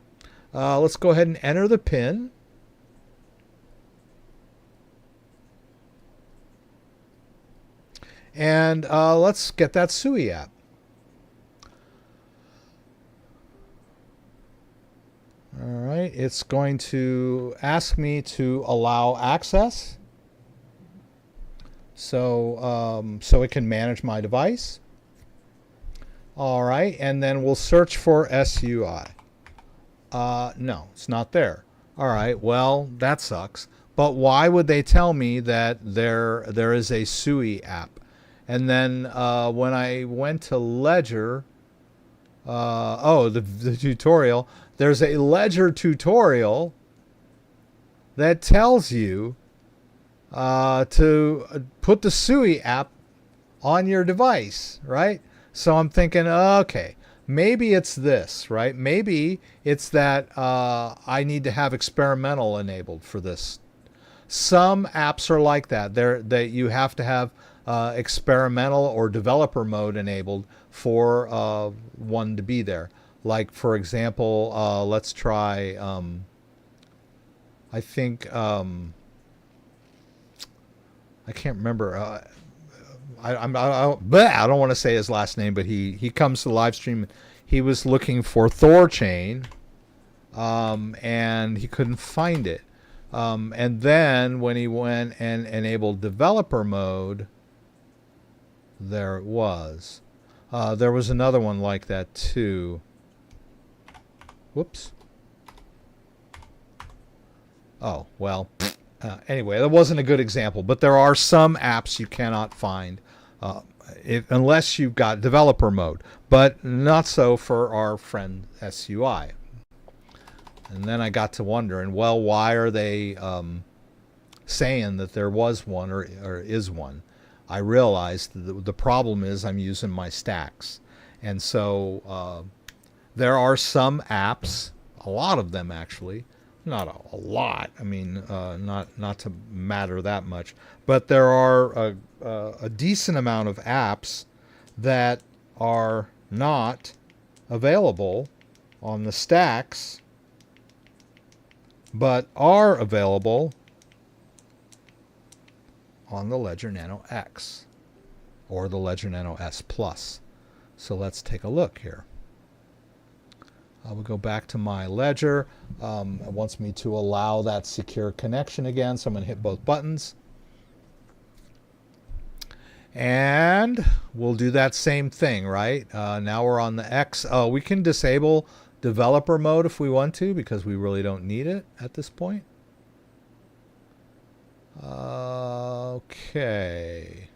Let's go ahead and enter the PIN. And let's get that Sui app. All right, it's going to ask me to allow access, so it can manage my device. All right, and then we'll search for SUI. No, it's not there. All right, well, that sucks. But why would they tell me that there is a Sui app? And then when I went to Ledger, the tutorial, there's a Ledger tutorial that tells you to put the Sui app on your device, right? So I'm thinking, okay, maybe it's this, right? Maybe it's that I need to have experimental enabled for this. Some apps are like that. That you have to have experimental or developer mode enabled for one to be there. Like, for example, let's try, I think, I can't remember. I don't want to say his last name, but he comes to the live stream. He was looking for Thorchain, and he couldn't find it. And then when he went and enabled developer mode, there it was. There was another one like that too. Whoops. Oh, well, anyway, that wasn't a good example, but there are some apps you cannot find unless you've got developer mode, but not so for our friend SUI. And then I got to wondering, well, why are they saying that there was one or is one? I realized the problem is I'm using my stacks. And so there are some apps, a lot of them actually, not a lot, I mean, not to matter that much, but there are a decent amount of apps that are not available on the stacks, but are available on the Ledger Nano X or the Ledger Nano S Plus. So let's take a look here. We'll go back to my Ledger. It wants me to allow that secure connection again, so I'm going to hit both buttons. And we'll do that same thing, right? Now we're on the X. We can disable developer mode if we want to, because we really don't need it at this point. Okay.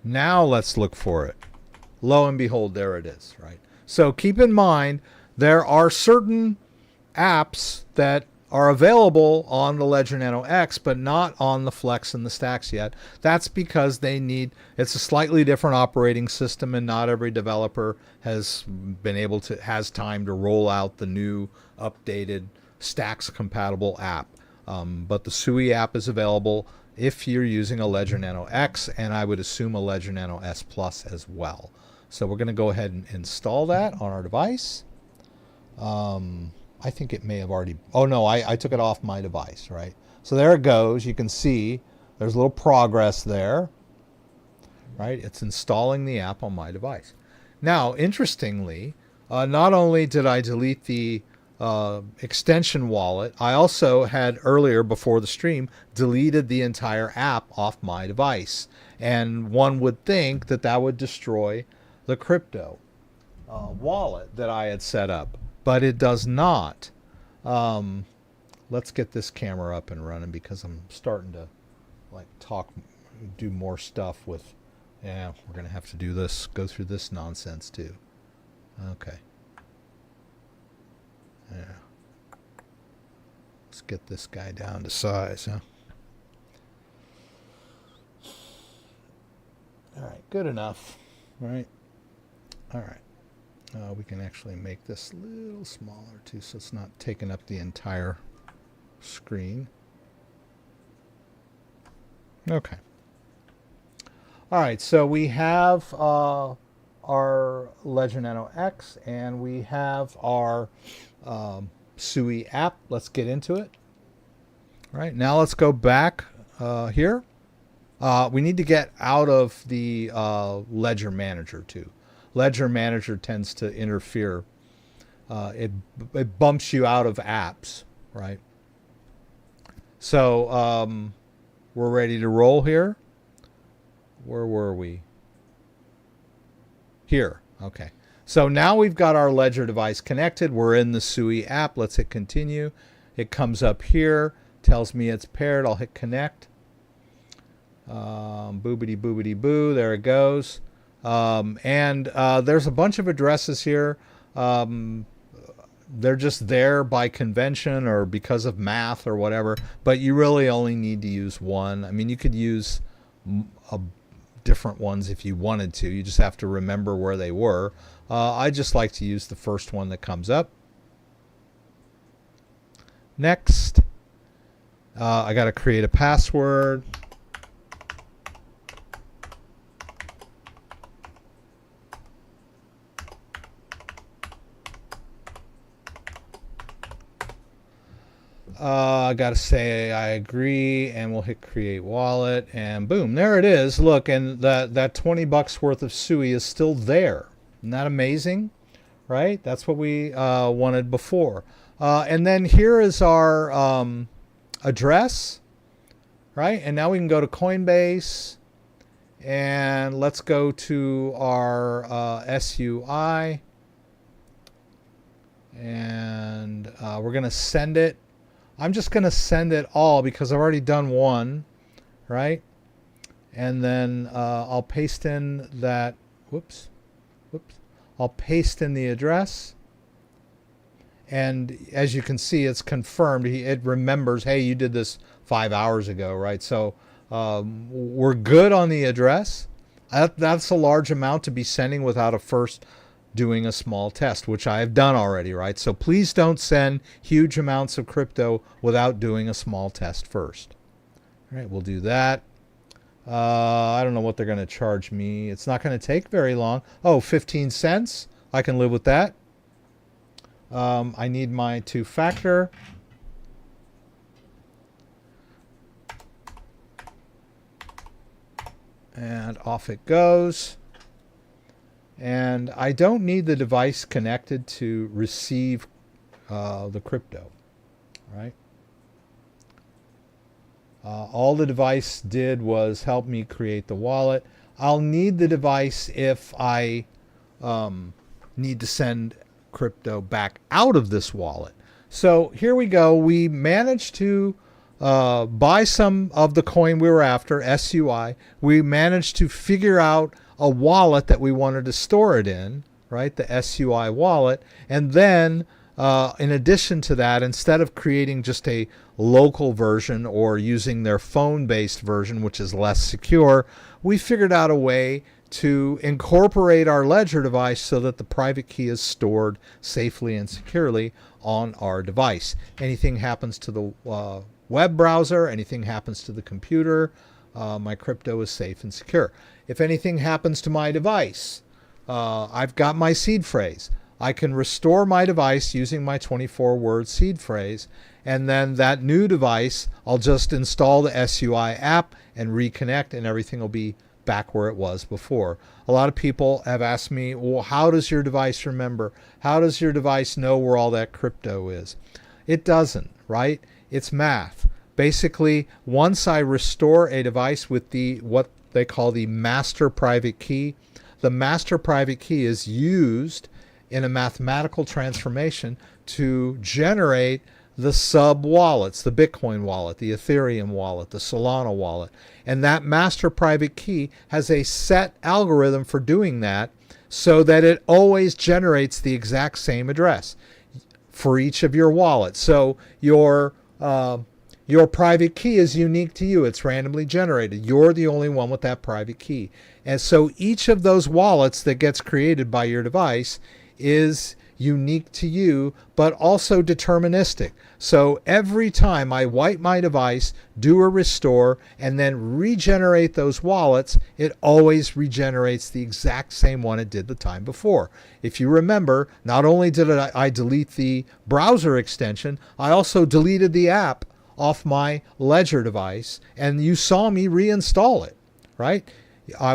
Now let's look for it. Lo and behold, there it is, right? So keep in mind, there are certain apps that are available on the Ledger Nano X, but not on the Flex and the Stacks yet. That's because it's a slightly different operating system, and not every developer has time to roll out the new updated Stacks compatible app. But the SUI app is available if you're using a Ledger Nano X, and I would assume a Ledger Nano S Plus as well. So we're going to go ahead and install that on our device. I think it may have already, oh no, I took it off my device, right? So there it goes. You can see there's a little progress there, right? It's installing the app on my device. Now, interestingly, not only did I delete the extension wallet, I also had earlier before the stream deleted the entire app off my device. And one would think that that would destroy the crypto wallet that I had set up, but it does not. Let's get this camera up and running, because I'm starting to do more stuff with, yeah, we're gonna have to do this, go through this nonsense too. Okay. Yeah. Let's get this guy down to size, huh? All right, good enough, right? All right. We can actually make this a little smaller too, so it's not taking up the entire screen. Okay. All right, so we have our Ledger Nano X, and we have our SUI app. Let's get into it. All right, now let's go back here. We need to get out of the Ledger Manager too. Ledger Manager tends to interfere. It bumps you out of apps, right? So we're ready to roll here. Where were we? Here. Okay. So now we've got our Ledger device connected. We're in the SUI app. Let's hit continue. It comes up here, tells me it's paired. I'll hit connect. Boobity boobity boo. There it goes. And there's a bunch of addresses here. They're just there by convention or because of math or whatever, but you really only need to use one. I mean, you could use different ones if you wanted to. You just have to remember where they were. I just like to use the first one that comes up. Next. I got to create a password. I got to say I agree, and we'll hit create wallet, and boom, there it is. Look, and that $20 worth of SUI is still there. Isn't that amazing? Right? That's what we wanted before. And then here is our address, right? And now we can go to Coinbase, and let's go to our SUI, and we're going to send it. I'm just going to send it all because I've already done one, right? And then I'll paste in that, I'll paste in the address. And as you can see, it's confirmed. It remembers, hey, you did this 5 hours ago, right? So we're good on the address. That's a large amount to be sending without first doing a small test, which I have done already, right? So please don't send huge amounts of crypto without doing a small test first. All right, we'll do that. I don't know what they're going to charge me. It's not going to take very long. Oh, 15 cents. I can live with that. I need my two-factor. And off it goes. And I don't need the device connected to receive the crypto, right? All the device did was help me create the wallet. I'll need the device if I need to send crypto back out of this wallet. So here we go. We managed to buy some of the coin we were after, SUI. We managed to figure out a wallet that we wanted to store it in, right? The SUI wallet. And then in addition to that, instead of creating just a local version or using their phone-based version, which is less secure, we figured out a way to incorporate our Ledger device so that the private key is stored safely and securely on our device. Anything happens to the web browser, anything happens to the computer, my crypto is safe and secure. If anything happens to my device, I've got my seed phrase. I can restore my device using my 24-word seed phrase, and then that new device, I'll just install the SUI app and reconnect, and everything will be back where it was before. A lot of people have asked me, well, how does your device remember? How does your device know where all that crypto is? It doesn't, right? It's math. Basically, once I restore a device with what they call the master private key, the master private key is used in a mathematical transformation to generate the sub wallets, the Bitcoin wallet, the Ethereum wallet, the Solana wallet. And that master private key has a set algorithm for doing that so that it always generates the exact same address for each of your wallets. So your private key is unique to you. It's randomly generated. You're the only one with that private key. And so each of those wallets that gets created by your device is unique to you, but also deterministic. So every time I wipe my device, do a restore, and then regenerate those wallets, it always regenerates the exact same one it did the time before. If you remember, not only did I delete the browser extension, I also deleted the app off my Ledger device, and you saw me reinstall it, right?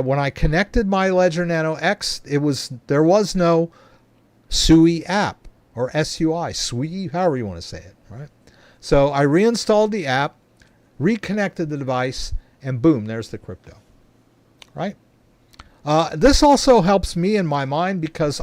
When I connected my Ledger Nano X, there was no SUI app or SUI, however you want to say it, right? So I reinstalled the app, reconnected the device, and boom, there's the crypto, right? This also helps me in my mind because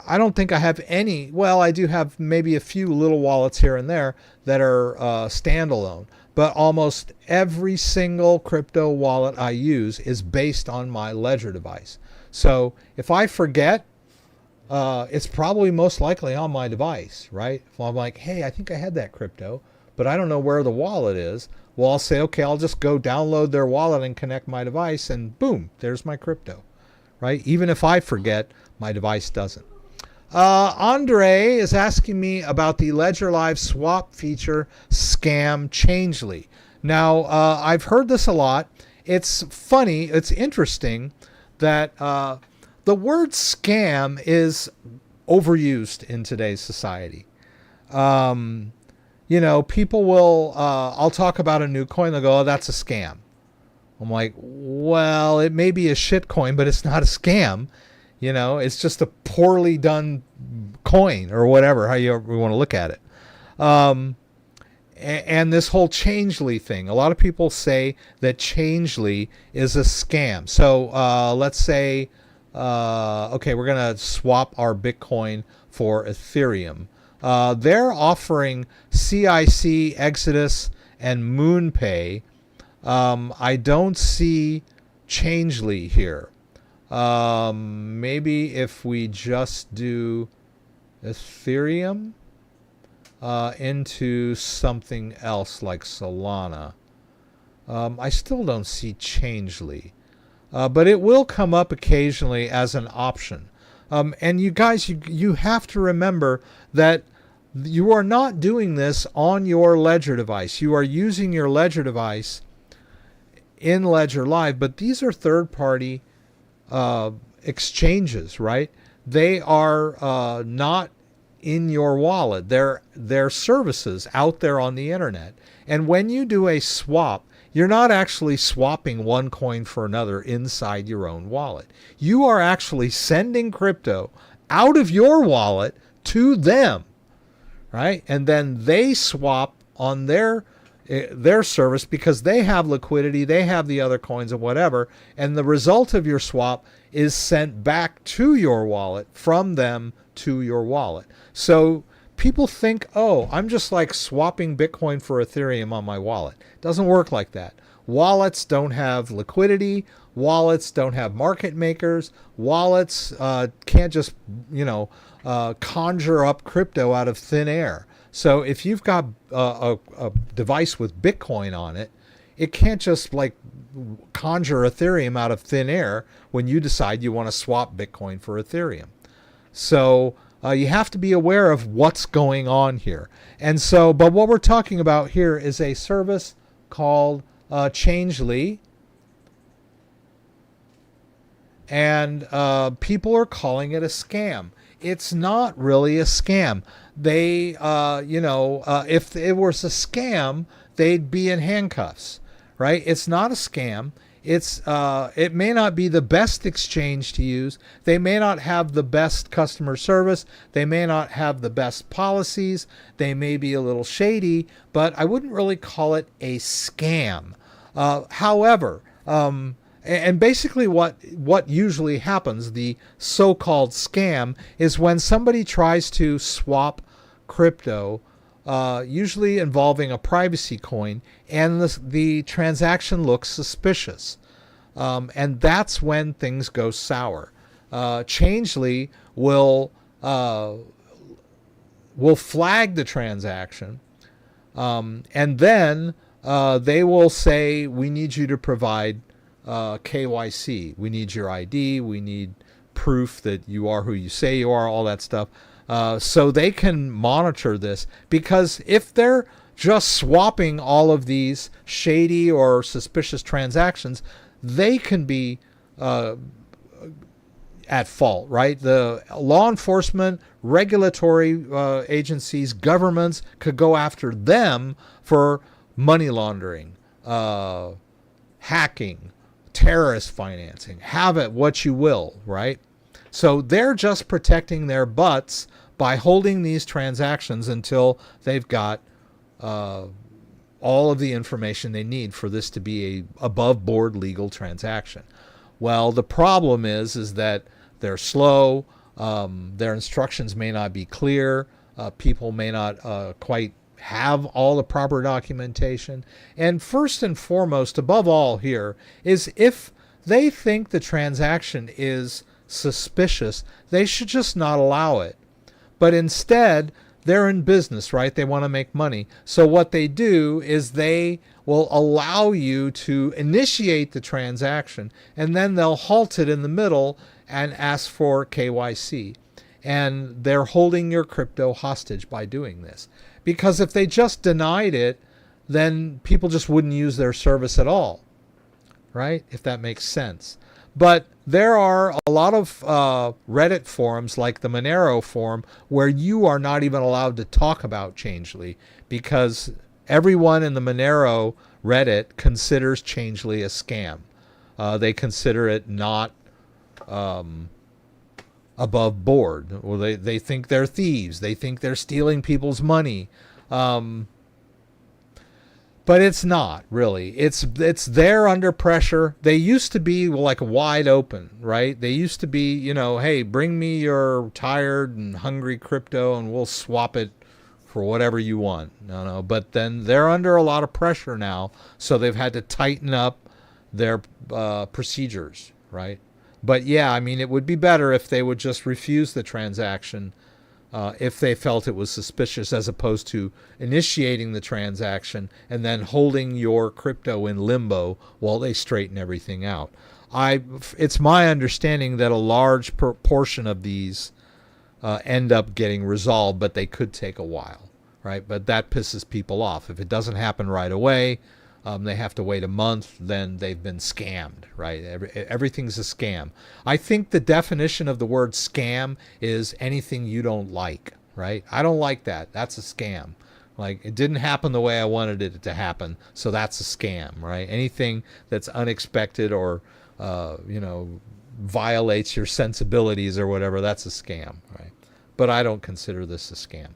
I don't think I have any, well, I do have maybe a few little wallets here and there that are standalone, but almost every single crypto wallet I use is based on my Ledger device. So if I forget, it's probably most likely on my device, right? If I'm like, hey, I think I had that crypto, but I don't know where the wallet is. Well, I'll say, okay, I'll just go download their wallet and connect my device, and boom, there's my crypto, right? Even if I forget, my device doesn't. Andre is asking me about the Ledger Live swap feature scam Changely. Now, I've heard this a lot. It's funny, it's interesting that the word scam is overused in today's society. People will, I'll talk about a new coin, they'll go, oh, that's a scam. I'm like, well, it may be a shit coin, but it's not a scam. It's just a poorly done coin or whatever, how you want to look at it. And this whole Changely thing, a lot of people say that Changely is a scam. So let's say, okay, we're going to swap our Bitcoin for Ethereum. They're offering CIC, Exodus, and MoonPay. I don't see Changely here. Maybe if we just do Ethereum into something else like Solana. I still don't see Changely. But it will come up occasionally as an option. And you guys, you have to remember that you are not doing this on your Ledger device. You are using your Ledger device in Ledger Live, but these are third-party exchanges, right? They are not in your wallet. They're services out there on the internet. And when you do a swap, you're not actually swapping one coin for another inside your own wallet. You are actually sending crypto out of your wallet to them, right? And then they swap on their service because they have liquidity, they have the other coins and whatever, and the result of your swap is sent back to your wallet from them to your wallet. So people think, oh, I'm just like swapping Bitcoin for Ethereum on my wallet. It doesn't work like that. Wallets don't have liquidity. Wallets don't have market makers. Wallets can't just, conjure up crypto out of thin air. So if you've got a device with Bitcoin on it, it can't just like conjure Ethereum out of thin air when you decide you want to swap Bitcoin for Ethereum. So you have to be aware of what's going on here. And so, but what we're talking about here is a service called Changely. And people are calling it a scam. It's not really a scam. They, if it was a scam, they'd be in handcuffs, right? It's not a scam. It may not be the best exchange to use. They may not have the best customer service. They may not have the best policies. They may be a little shady, but I wouldn't really call it a scam. However, and basically what usually happens, the so-called scam, is when somebody tries to swap crypto, usually involving a privacy coin, and the transaction looks suspicious. And that's when things go sour. Changely will flag the transaction, and then they will say, we need you to provide KYC. We need your ID. We need proof that you are who you say you are, all that stuff. So they can monitor this, because if they're just swapping all of these shady or suspicious transactions, they can be at fault, right? The law enforcement, regulatory agencies, governments could go after them for money laundering, hacking, terrorist financing, have it what you will, right? So they're just protecting their butts by holding these transactions until they've got all of the information they need for this to be a above board legal transaction. Well, the problem is that they're slow. Their instructions may not be clear. People may not quite have all the proper documentation. And first and foremost, above all here, is if they think the transaction is suspicious, they should just not allow it. But instead, they're in business, right? They want to make money. So what they do is they will allow you to initiate the transaction, and then they'll halt it in the middle and ask for KYC. And they're holding your crypto hostage by doing this. Because if they just denied it, then people just wouldn't use their service at all, right? If that makes sense. But there are a lot of Reddit forums like the Monero forum where you are not even allowed to talk about Changely, because everyone in the Monero Reddit considers Changely a scam. They consider it not above board. Well, they think they're thieves. They think they're stealing people's money. But it's not really. It's there under pressure. They used to be like wide open, right? They used to be, you know, hey, bring me your tired and hungry crypto and we'll swap it for whatever you want. No. But then they're under a lot of pressure now, so they've had to tighten up their procedures, right? But yeah, I mean, it would be better if they would just refuse the transaction if they felt it was suspicious, as opposed to initiating the transaction and then holding your crypto in limbo while they straighten everything out. It's my understanding that a large portion of these end up getting resolved, but they could take a while, right? But that pisses people off. If it doesn't happen right away, they have to wait a month, then they've been scammed, right? Everything's a scam. I think the definition of the word scam is anything you don't like, right? I don't like that. That's a scam. Like, it didn't happen the way I wanted it to happen, so that's a scam, right? Anything that's unexpected or, violates your sensibilities or whatever, that's a scam, right? But I don't consider this a scam.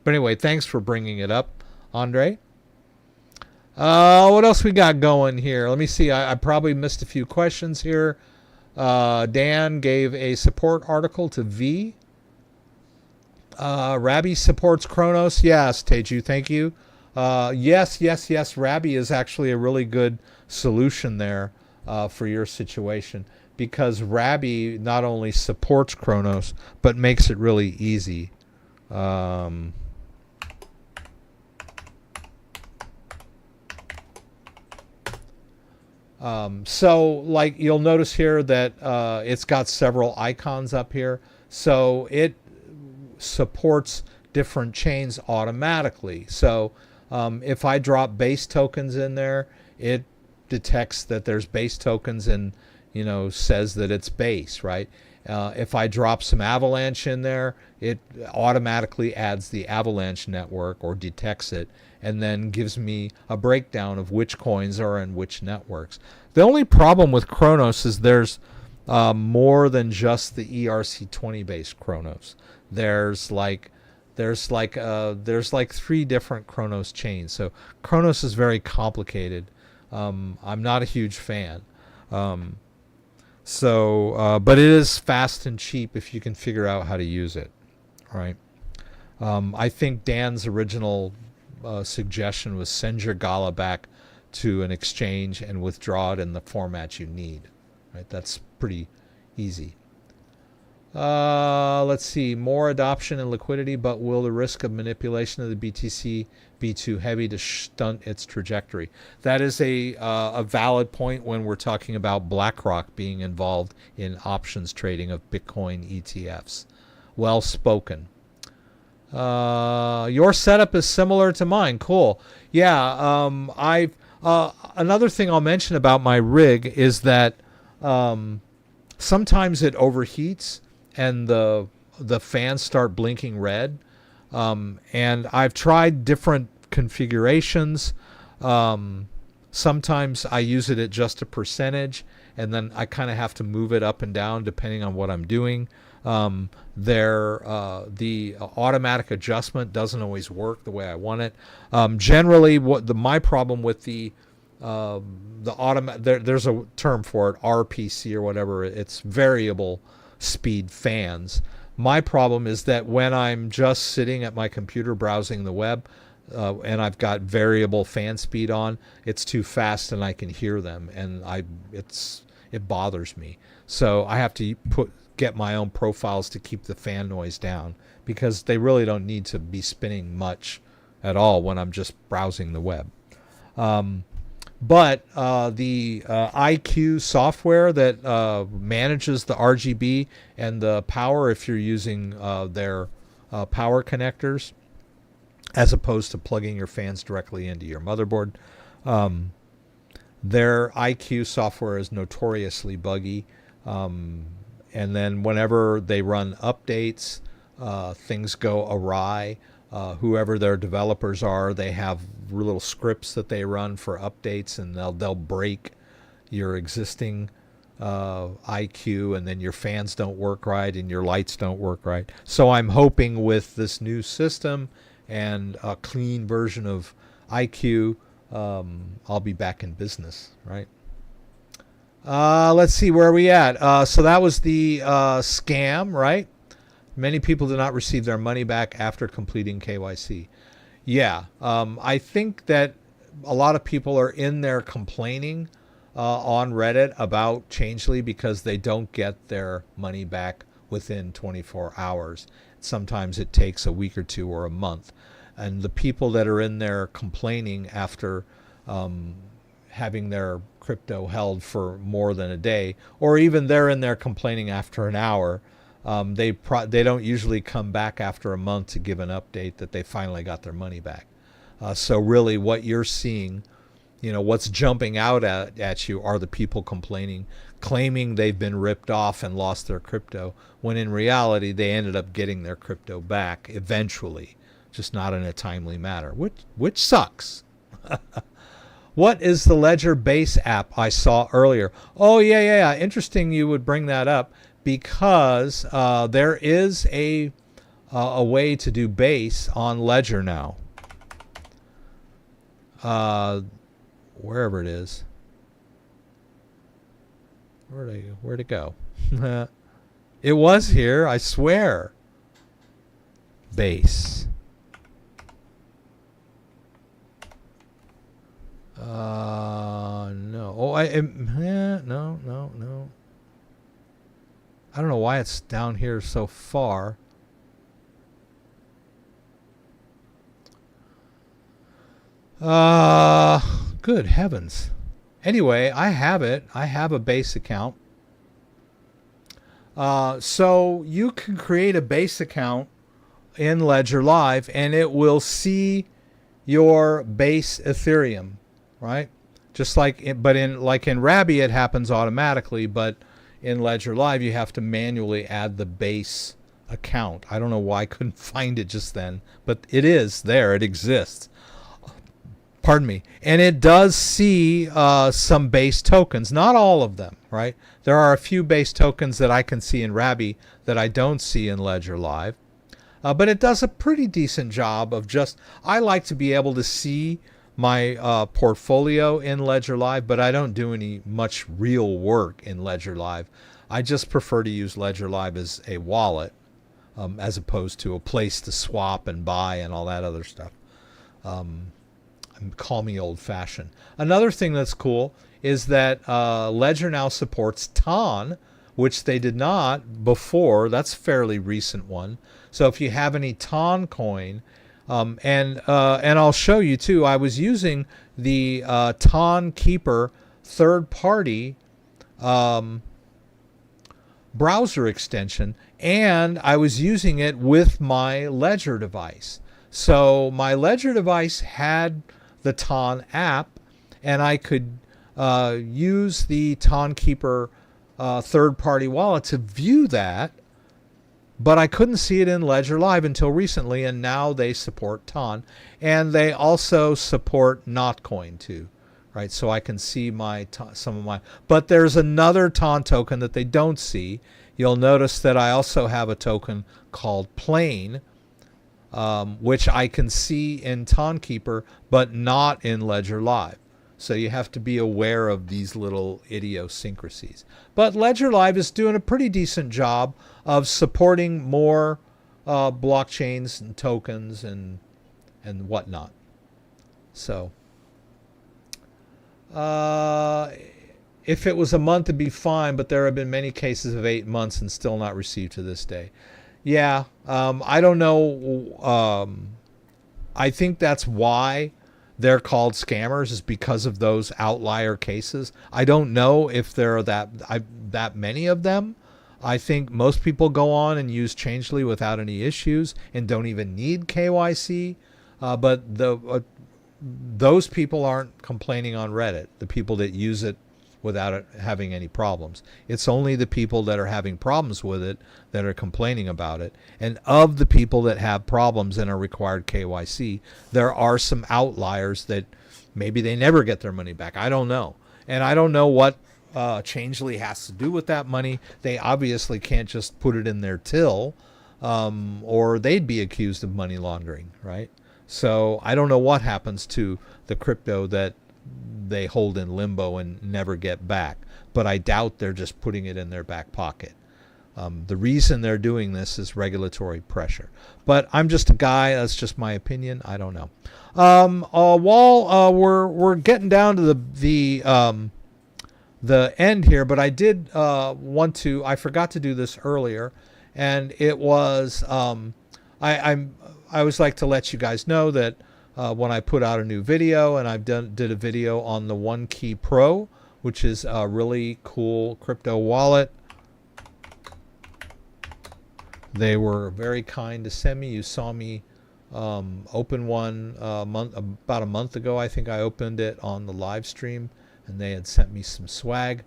But anyway, thanks for bringing it up, Andre. What else we got going here? Let me see. I probably missed a few questions here. Dan gave a support article to V. Rabby supports Kronos. Yes, Teju, thank you. Yes. Rabby is actually a really good solution there for your situation, because Rabby not only supports Kronos, but makes it really easy. So like you'll notice here that it's got several icons up here. So it supports different chains automatically. So if I drop base tokens in there, it detects that there's base tokens and, says that it's base, right? If I drop some Avalanche in there, it automatically adds the Avalanche network or detects it, and then gives me a breakdown of which coins are in which networks. The only problem with Kronos is there's more than just the ERC20 based Kronos. There's like 3 different Kronos chains. So Kronos is very complicated. I'm not a huge fan. But it is fast and cheap if you can figure out how to use it, right? I think Dan's original suggestion was send your Gala back to an exchange and withdraw it in the format you need, right? That's pretty easy. Let's see, more adoption and liquidity, but will the risk of manipulation of the BTC be too heavy to stunt its trajectory? That is a valid point when we're talking about BlackRock being involved in options trading of Bitcoin ETFs. Well spoken. Your setup is similar to mine. Cool. Yeah. Another thing I'll mention about my rig is that sometimes it overheats and the fans start blinking red. And I've tried different configurations. Sometimes I use it at just a percentage, and then I kind of have to move it up and down depending on what I'm doing. The automatic adjustment doesn't always work the way I want it. Generally, my problem with the automatic, there's a term for it, RPC or whatever. It's variable speed fans. My problem is that when I'm just sitting at my computer browsing the web, and I've got variable fan speed on, it's too fast and I can hear them, and it bothers me. So I have to get my own profiles to keep the fan noise down, because they really don't need to be spinning much at all when I'm just browsing the web. But the IQ software that manages the RGB and the power, if you're using their power connectors, as opposed to plugging your fans directly into your motherboard, their IQ software is notoriously buggy. And then whenever they run updates, things go awry. Whoever their developers are, they have little scripts that they run for updates, and they'll break your existing IQ, and then your fans don't work right and your lights don't work right. So I'm hoping with this new system and a clean version of IQ, I'll be back in business, right? Let's see, where are we at? So that was the scam, right? Many people did not receive their money back after completing KYC. Yeah, I think that a lot of people are in there complaining on Reddit about Changelly because they don't get their money back within 24 hours. Sometimes it takes a week or two or a month. And the people that are in there complaining after having their crypto held for more than a day, or even they're in there complaining after an hour, they don't usually come back after a month to give an update that they finally got their money back. So really what you're seeing, what's jumping out at you are the people complaining, claiming they've been ripped off and lost their crypto, when in reality they ended up getting their crypto back eventually, just not in a timely manner, which sucks. What is the Ledger Base app I saw earlier? Oh, yeah. Interesting you would bring that up, because there is a way to do Base on Ledger now. Wherever it is. Where'd it go? It was here, I swear. Base. No. Oh, no. I don't know why it's down here so far. Good heavens. Anyway, I have it. I have a Base account. So you can create a Base account in Ledger Live, and it will see your Base Ethereum, right? Just like, in Rabby, it happens automatically, but in Ledger Live, you have to manually add the Base account. I don't know why I couldn't find it just then, but it is there. It exists. Pardon me. And it does see some Base tokens, not all of them, right? There are a few Base tokens that I can see in Rabby that I don't see in Ledger Live. But it does a pretty decent job of I like to be able to see my portfolio in Ledger Live, but I don't do any much real work in Ledger Live. I just prefer to use Ledger Live as a wallet, as opposed to a place to swap and buy and all that other stuff. Call me old-fashioned. Another thing that's cool is that Ledger now supports TON, which they did not before. That's a fairly recent one. So if you have any TON coin, and I'll show you too, I was using the TON Keeper third-party browser extension, and I was using it with my Ledger device. So my Ledger device had the TON app, and I could use the TON Keeper third-party wallet to view that, but I couldn't see it in Ledger Live until recently, and now they support TON, and they also support Notcoin too, right? So I can see some of my, but there's another TON token that they don't see. You'll notice that I also have a token called Plain, which I can see in TON Keeper, but not in Ledger Live. So you have to be aware of these little idiosyncrasies. But Ledger Live is doing a pretty decent job of supporting more blockchains and tokens and whatnot. So if it was a month, it'd be fine, but there have been many cases of 8 months and still not received to this day. Yeah, I don't know. I think that's why they're called scammers, is because of those outlier cases. I don't know if there are that many of them. I think most people go on and use Changelly without any issues and don't even need KYC. But those people aren't complaining on Reddit, the people that use it without it having any problems. It's only the people that are having problems with it that are complaining about it. And of the people that have problems and are required KYC, there are some outliers that maybe they never get their money back. I don't know. And I don't know what Changelly has to do with that money. They obviously can't just put it in their till, or they'd be accused of money laundering, right? So I don't know what happens to the crypto that they hold in limbo and never get back, but I doubt they're just putting it in their back pocket. The reason they're doing this is regulatory pressure. But I'm just a guy. That's just my opinion. I don't know. While we're getting down to the end here, but I did want to. I forgot to do this earlier, and it was I always like to let you guys know that when I put out a new video, and I've did a video on the OneKey Pro, which is a really cool crypto wallet. They were very kind to send me. You saw me open one about a month ago. I think I opened it on the live stream, and they had sent me some swag.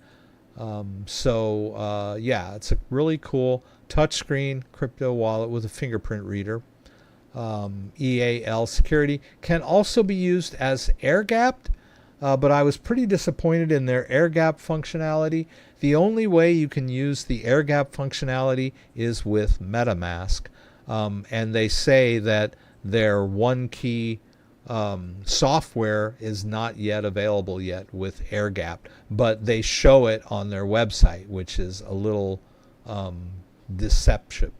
Yeah, it's a really cool touchscreen crypto wallet with a fingerprint reader. EAL security. Can also be used as air-gapped, but I was pretty disappointed in their air-gap functionality. The only way you can use the air-gap functionality is with MetaMask, and they say that their OneKey software is not yet available yet with air-gap, but they show it on their website, which is a little deception.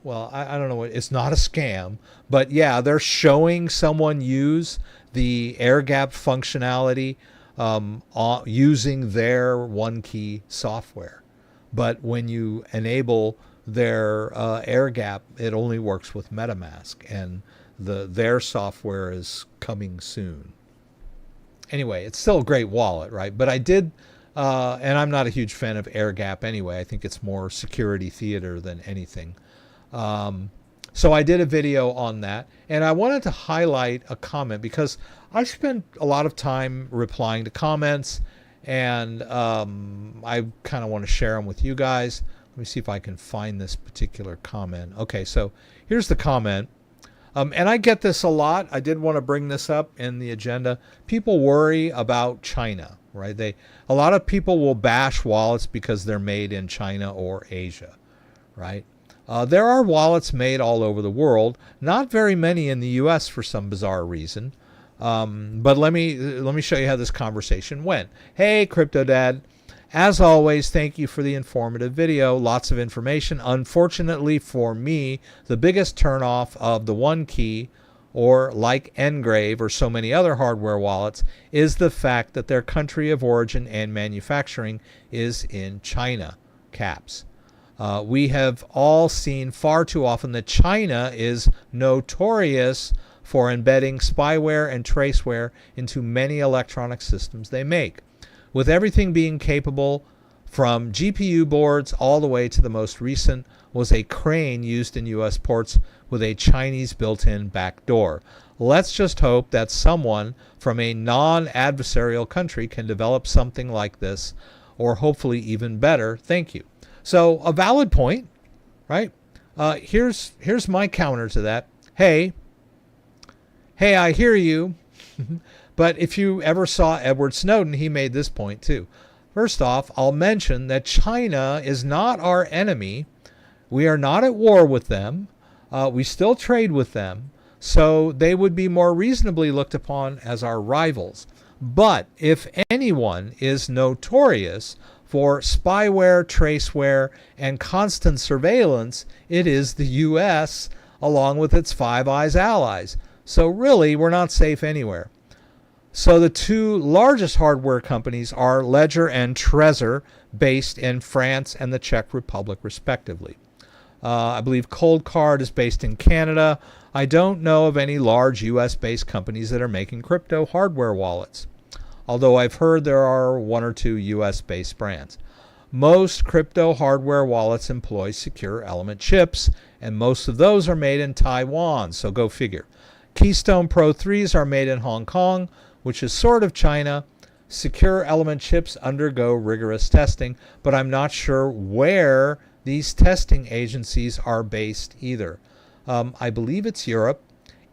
Well, I don't know. It's not a scam, but yeah, they're showing someone use the air-gap functionality using their OneKey software. But when you enable their air-gap, it only works with MetaMask, and their software is coming soon. Anyway, it's still a great wallet, right? But I did, and I'm not a huge fan of air-gap anyway. I think it's more security theater than anything. So I did a video on that, and I wanted to highlight a comment because I spent a lot of time replying to comments, and I kind of want to share them with you guys. Let me see if I can find this particular comment. Okay, so here's the comment. And I get this a lot. I did want to bring this up in the agenda. People worry about China, right? A lot of people will bash wallets because they're made in China or Asia, right? There are wallets made all over the world, not very many in the US for some bizarre reason. But let me show you how this conversation went. Hey, CryptoDad. As always, thank you for the informative video. Lots of information. Unfortunately for me, the biggest turnoff of the OneKey, or like Ngrave or so many other hardware wallets, is the fact that their country of origin and manufacturing is in China. Caps. We have all seen far too often that China is notorious for embedding spyware and traceware into many electronic systems they make, with everything being capable from GPU boards all the way to the most recent was a crane used in US ports with a Chinese built-in backdoor. Let's just hope that someone from a non-adversarial country can develop something like this, or hopefully even better. Thank you. So a valid point, right? Here's my counter to that. Hey, I hear you. But if you ever saw Edward Snowden, he made this point too. First off, I'll mention that China is not our enemy. We are not at war with them. We still trade with them. So they would be more reasonably looked upon as our rivals. But if anyone is notorious for spyware, traceware, and constant surveillance, it is the U.S. along with its Five Eyes allies. So really, we're not safe anywhere. So the two largest hardware companies are Ledger and Trezor, based in France and the Czech Republic, respectively. I believe Cold Card is based in Canada. I don't know of any large US-based companies that are making crypto hardware wallets, although I've heard there are one or two US-based brands. Most crypto hardware wallets employ secure element chips, and most of those are made in Taiwan, so go figure. Keystone Pro 3s are made in Hong Kong, which is sort of China. Secure element chips undergo rigorous testing, but I'm not sure where these testing agencies are based either. I believe it's Europe.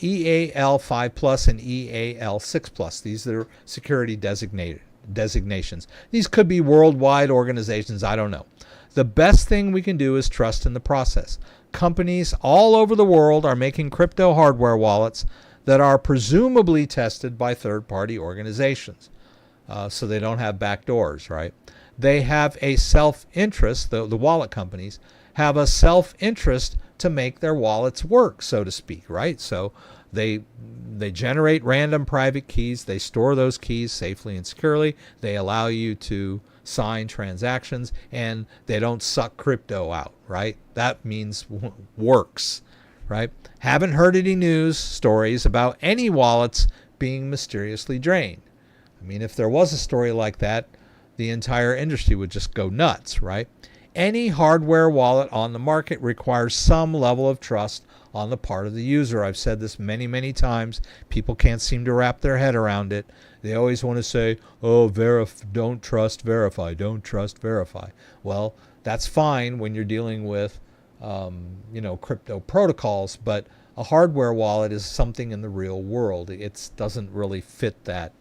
EAL 5 Plus and EAL 6 Plus. These are security designated designations. These could be worldwide organizations. I don't know. The best thing we can do is trust in the process. Companies all over the world are making crypto hardware wallets that are presumably tested by third-party organizations. So they don't have backdoors, right? They have a self-interest, the wallet companies have a self-interest to make their wallets work, so to speak, right? So they generate random private keys. They store those keys safely and securely. They allow you to sign transactions, and they don't suck crypto out, right? That means works, right? Haven't heard any news stories about any wallets being mysteriously drained. I mean, if there was a story like that, the entire industry would just go nuts, right? Any hardware wallet on the market requires some level of trust on the part of the user. I've said this many, many times. People can't seem to wrap their head around it. They always want to say, oh, don't trust, verify, don't trust, verify. Well, that's fine when you're dealing with, crypto protocols, but a hardware wallet is something in the real world. It doesn't really fit that.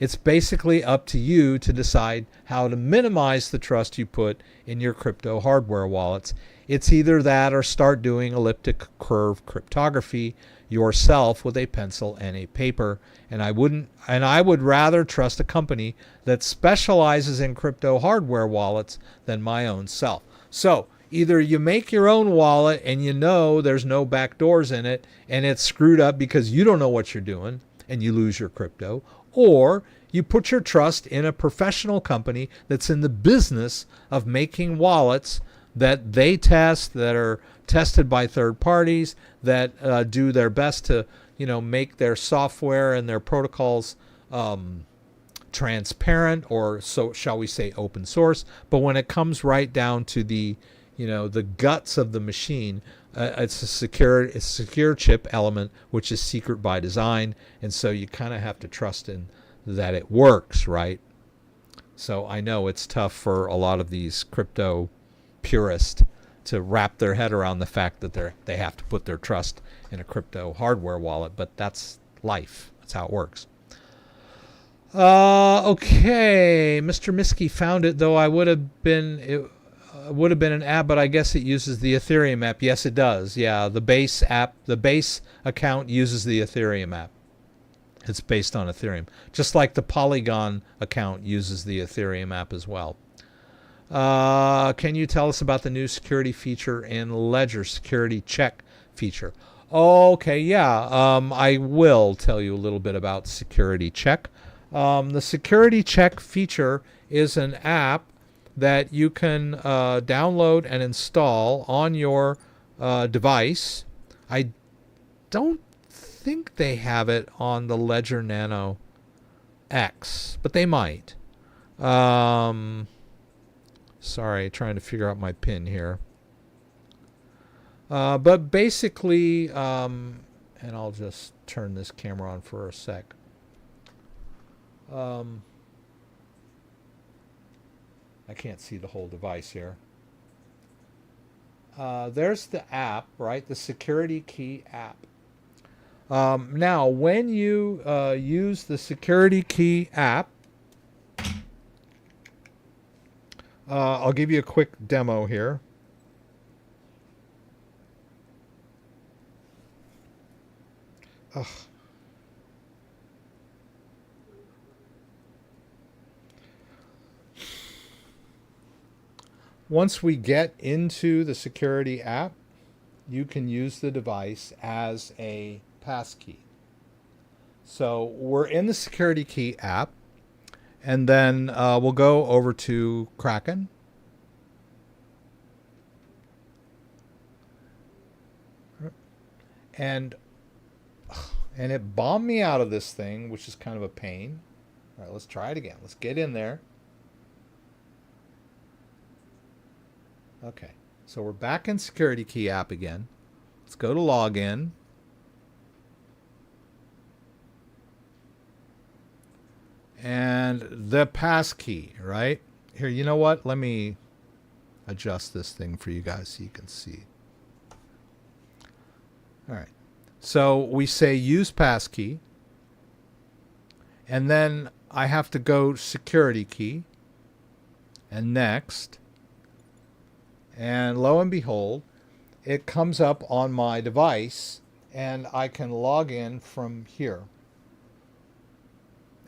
It's basically up to you to decide how to minimize the trust you put in your crypto hardware wallets. It's either that or start doing elliptic curve cryptography yourself with a pencil and a paper. And I would rather trust a company that specializes in crypto hardware wallets than my own self. So either you make your own wallet and you know there's no backdoors in it and it's screwed up because you don't know what you're doing and you lose your crypto, or you put your trust in a professional company that's in the business of making wallets that they test, that are tested by third parties, that do their best to, make their software and their protocols transparent, or so shall we say open source. But when it comes right down to the guts of the machine, it's a secure chip element, which is secret by design, and so you kind of have to trust in that it works, right? So I know it's tough for a lot of these crypto purists to wrap their head around the fact that they have to put their trust in a crypto hardware wallet, but that's life. That's how it works. Okay, Mr. Miskey found it, though it would have been an app, but I guess it uses the Ethereum app. Yes, it does. Yeah, the base app, the base account uses the Ethereum app. It's based on Ethereum, just like the Polygon account uses the Ethereum app as well. Can you tell us about the new security feature in Ledger, security check feature? Okay, yeah, I will tell you a little bit about security check. The security check feature is an app that you can download and install on your device. I don't think they have it on the Ledger Nano X, but they might. Sorry, trying to figure out my pin here. But basically, and I'll just turn this camera on for a sec. I can't see the whole device here. There's the app, right? The security key app. Now, when you use the security key app, I'll give you a quick demo here. Ugh. Once we get into the security app, you can use the device as a passkey. So we're in the security key app, and then we'll go over to Kraken. And it bombed me out of this thing, which is kind of a pain. All right, let's try it again. Let's get in there. Okay, so we're back in security key app again. Let's go to login. And the passkey, right? Here, you know what? Let me adjust this thing for you guys so you can see. All right. So we say use passkey. And then I have to go security key and next. And lo and behold, it comes up on my device and I can log in from here.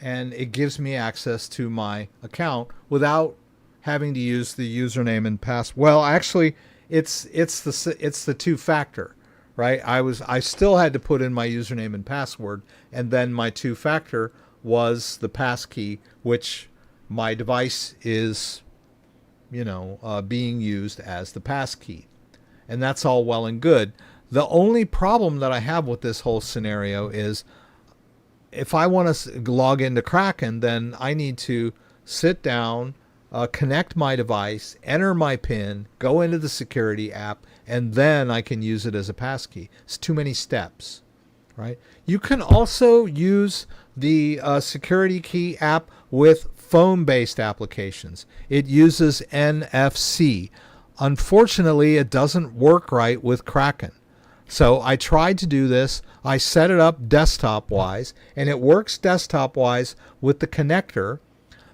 And it gives me access to my account without having to use the username and pass. Well, actually, it's the two-factor, right? I still had to put in my username and password, and then my two-factor was the passkey, which my device is, being used as the passkey, and that's all well and good. The only problem that I have with this whole scenario is, if I want to log into Kraken, then I need to sit down, connect my device, enter my PIN, go into the security app, and then I can use it as a passkey. It's too many steps, right? You can also use the security key app with phone-based applications. It uses NFC. Unfortunately, it doesn't work right with Kraken. So I tried to do this. I set it up desktop-wise, and it works desktop-wise with the connector.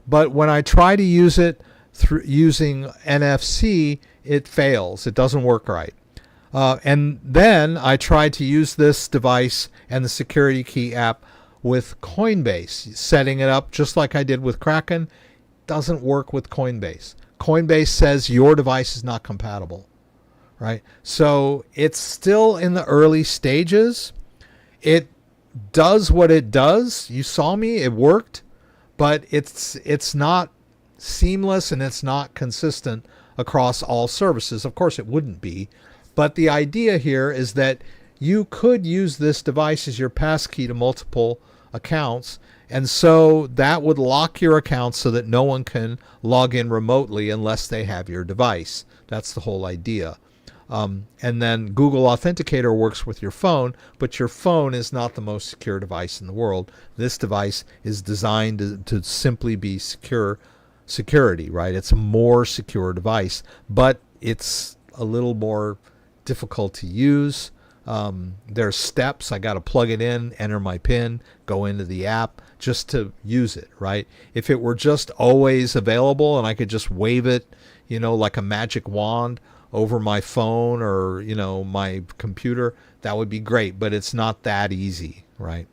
But when I try to use it through using NFC, it fails. It doesn't work right. And then I tried to use this device and the security key app with Coinbase, setting it up just like I did with Kraken. Doesn't work with Coinbase. Coinbase says your device is not compatible. Right? So it's still in the early stages. It does what it does. You saw me, it worked, but it's not seamless and it's not consistent across all services. Of course it wouldn't be, but the idea here is that you could use this device as your passkey to multiple accounts, and so that would lock your account so that no one can log in remotely unless they have your device. That's the whole idea. And then Google Authenticator works with your phone, but your phone is not the most secure device in the world. This device is designed to simply be security, right? It's a more secure device, but it's a little more difficult to use. There's steps. I got to plug it in, enter my PIN, go into the app just to use it, right? If it were just always available and I could just wave it, like a magic wand over my phone or, my computer, that would be great, but it's not that easy, right?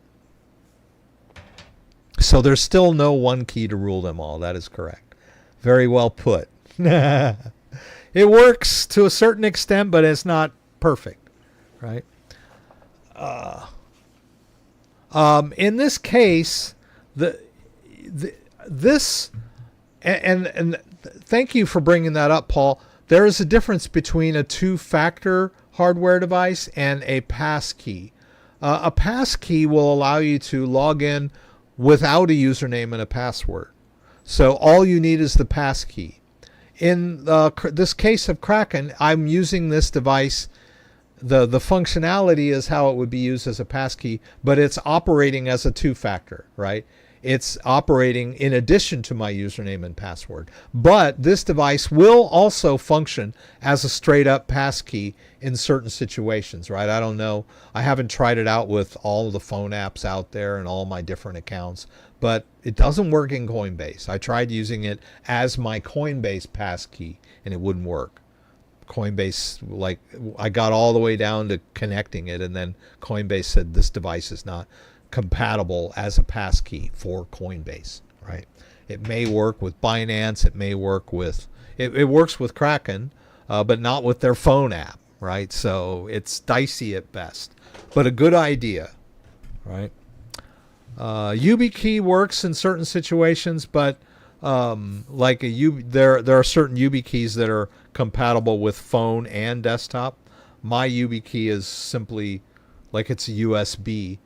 So there's still no one key to rule them all. That is correct. Very well put. It works to a certain extent, but it's not perfect, right? In this case, this and thank you for bringing that up, Paul. There is a difference between a two-factor hardware device and a passkey. A passkey will allow you to log in without a username and a password. So all you need is the passkey. In this case of Kraken, I'm using this device. The functionality is how it would be used as a passkey, but it's operating as a two-factor, right? It's operating in addition to my username and password. But this device will also function as a straight-up passkey in certain situations, right? I don't know. I haven't tried it out with all of the phone apps out there and all my different accounts, but it doesn't work in Coinbase. I tried using it as my Coinbase passkey, and it wouldn't work. Coinbase, I got all the way down to connecting it, and then Coinbase said this device is not compatible as a passkey for Coinbase, right? It may work with Binance. It may work with, it works with Kraken, but not with their phone app, right? So it's dicey at best, but a good idea, right? YubiKey works in certain situations, but there are certain YubiKeys that are compatible with phone and desktop. My YubiKey is simply it's a USB.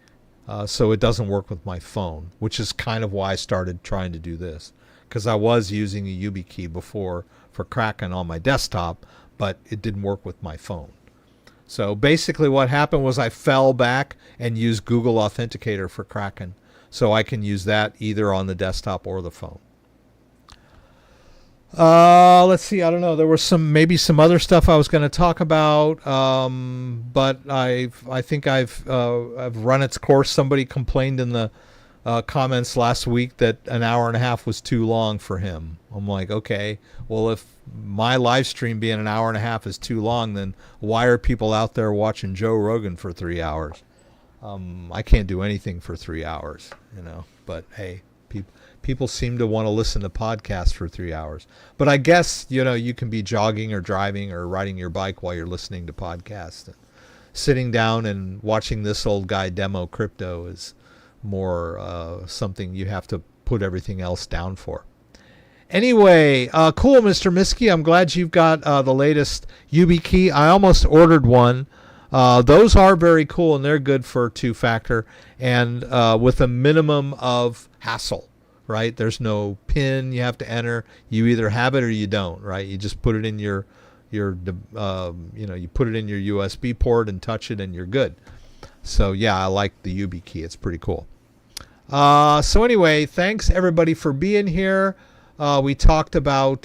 So it doesn't work with my phone, which is kind of why I started trying to do this, because I was using a YubiKey before for Kraken on my desktop, but it didn't work with my phone. So basically what happened was I fell back and used Google Authenticator for Kraken, so I can use that either on the desktop or the phone. Let's see. I don't know. There was maybe some other stuff I was going to talk about, but I think I've run its course. Somebody complained in the comments last week that an hour and a half was too long for him. I'm like, okay, well, if my live stream being an hour and a half is too long, then why are people out there watching Joe Rogan for 3 hours? I can't do anything for 3 hours, but hey, people seem to want to listen to podcasts for 3 hours. But I guess, you can be jogging or driving or riding your bike while you're listening to podcasts. Sitting down and watching this old guy demo crypto is more something you have to put everything else down for. Anyway, cool, Mr. Miski. I'm glad you've got the latest YubiKey. I almost ordered one. Those are very cool, and they're good for two-factor and with a minimum of hassle, right? There's no PIN you have to enter. You either have it or you don't, right? You just put it in you put it in your USB port and touch it, and you're good. So yeah, I like the YubiKey. It's pretty cool. So anyway, thanks everybody for being here. We talked about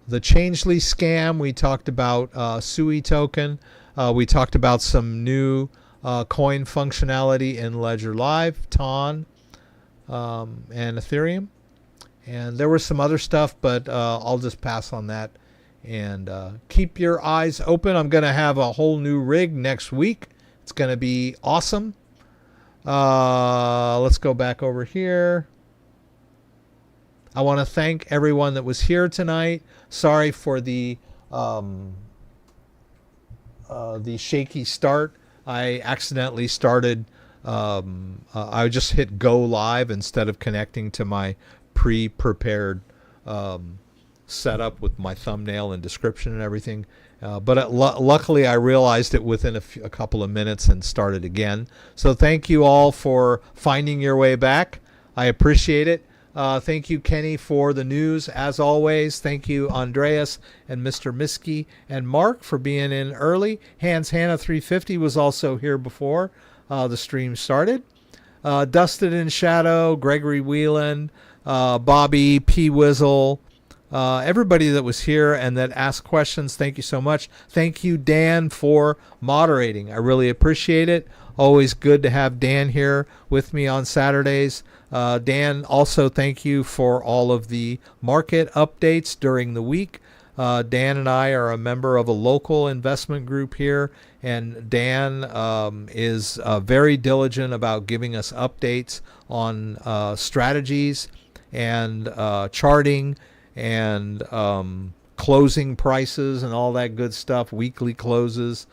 the Changelly scam. We talked about Sui token. We talked about some new coin functionality in Ledger Live, TON, and Ethereum. And there was some other stuff, but I'll just pass on that. And keep your eyes open. I'm going to have a whole new rig next week. It's going to be awesome. Let's go back over here. I want to thank everyone that was here tonight. Sorry for the shaky start. I accidentally started. I just hit go live instead of connecting to my pre-prepared setup with my thumbnail and description and everything. But luckily I realized it within a couple of minutes and started again. So thank you all for finding your way back. I appreciate it. Thank you, Kenny, for the news, as always. Thank you, Andreas and Mr. Miski and Mark for being in early. Hans Hannah 350 was also here before the stream started. Dusted in Shadow, Gregory Whelan, Bobby, P. Wizzle, everybody that was here and that asked questions, thank you so much. Thank you, Dan, for moderating. I really appreciate it. Always good to have Dan here with me on Saturdays. Dan, also thank you for all of the market updates during the week. Dan and I are a member of a local investment group here, and Dan is very diligent about giving us updates on strategies and charting and closing prices and all that good stuff, weekly closes,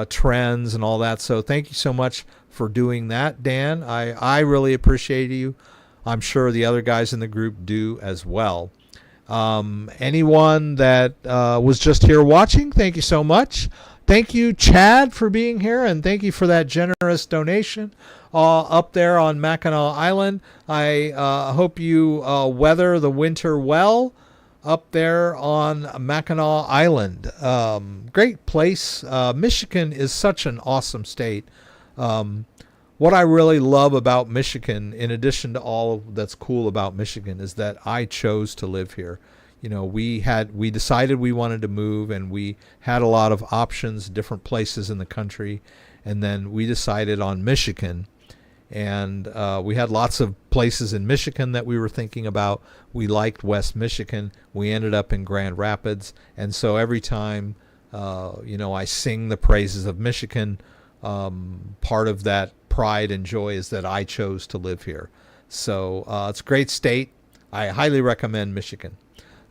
trends and all that. So thank you so much for doing that, Dan. I really appreciate you. I'm sure the other guys in the group do as well. Anyone that was just here watching, thank you so much. Thank you, Chad, for being here, and thank you for that generous donation up there on Mackinac Island. I hope you weather the winter well up there on Mackinac Island. Great place. Michigan is such an awesome state. What I really love about Michigan, in addition to all that's cool about Michigan, is that I chose to live here. We decided we wanted to move, and we had a lot of options, different places in the country, and then we decided on Michigan. And we had lots of places in Michigan that we were thinking about. We liked West Michigan. We ended up in Grand Rapids. And so every time, I sing the praises of Michigan, part of that pride and joy is that I chose to live here. So it's a great state. I highly recommend Michigan.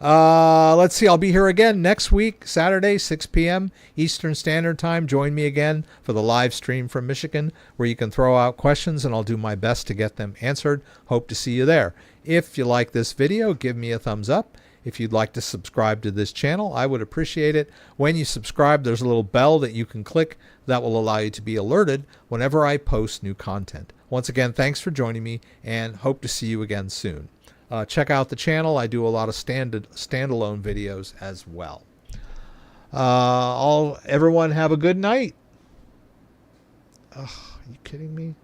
Let's see. I'll be here again next week, Saturday, 6 p.m. Eastern Standard Time. Join me again for the live stream from Michigan, where you can throw out questions, and I'll do my best to get them answered. Hope to see you there. If you like this video, give me a thumbs up. If you'd like to subscribe to this channel, I would appreciate it. When you subscribe, there's a little bell that you can click that will allow you to be alerted whenever I post new content. Once again, thanks for joining me, and hope to see you again soon. Check out the channel. I do a lot of standalone videos as well. Everyone have a good night. Ugh, are you kidding me?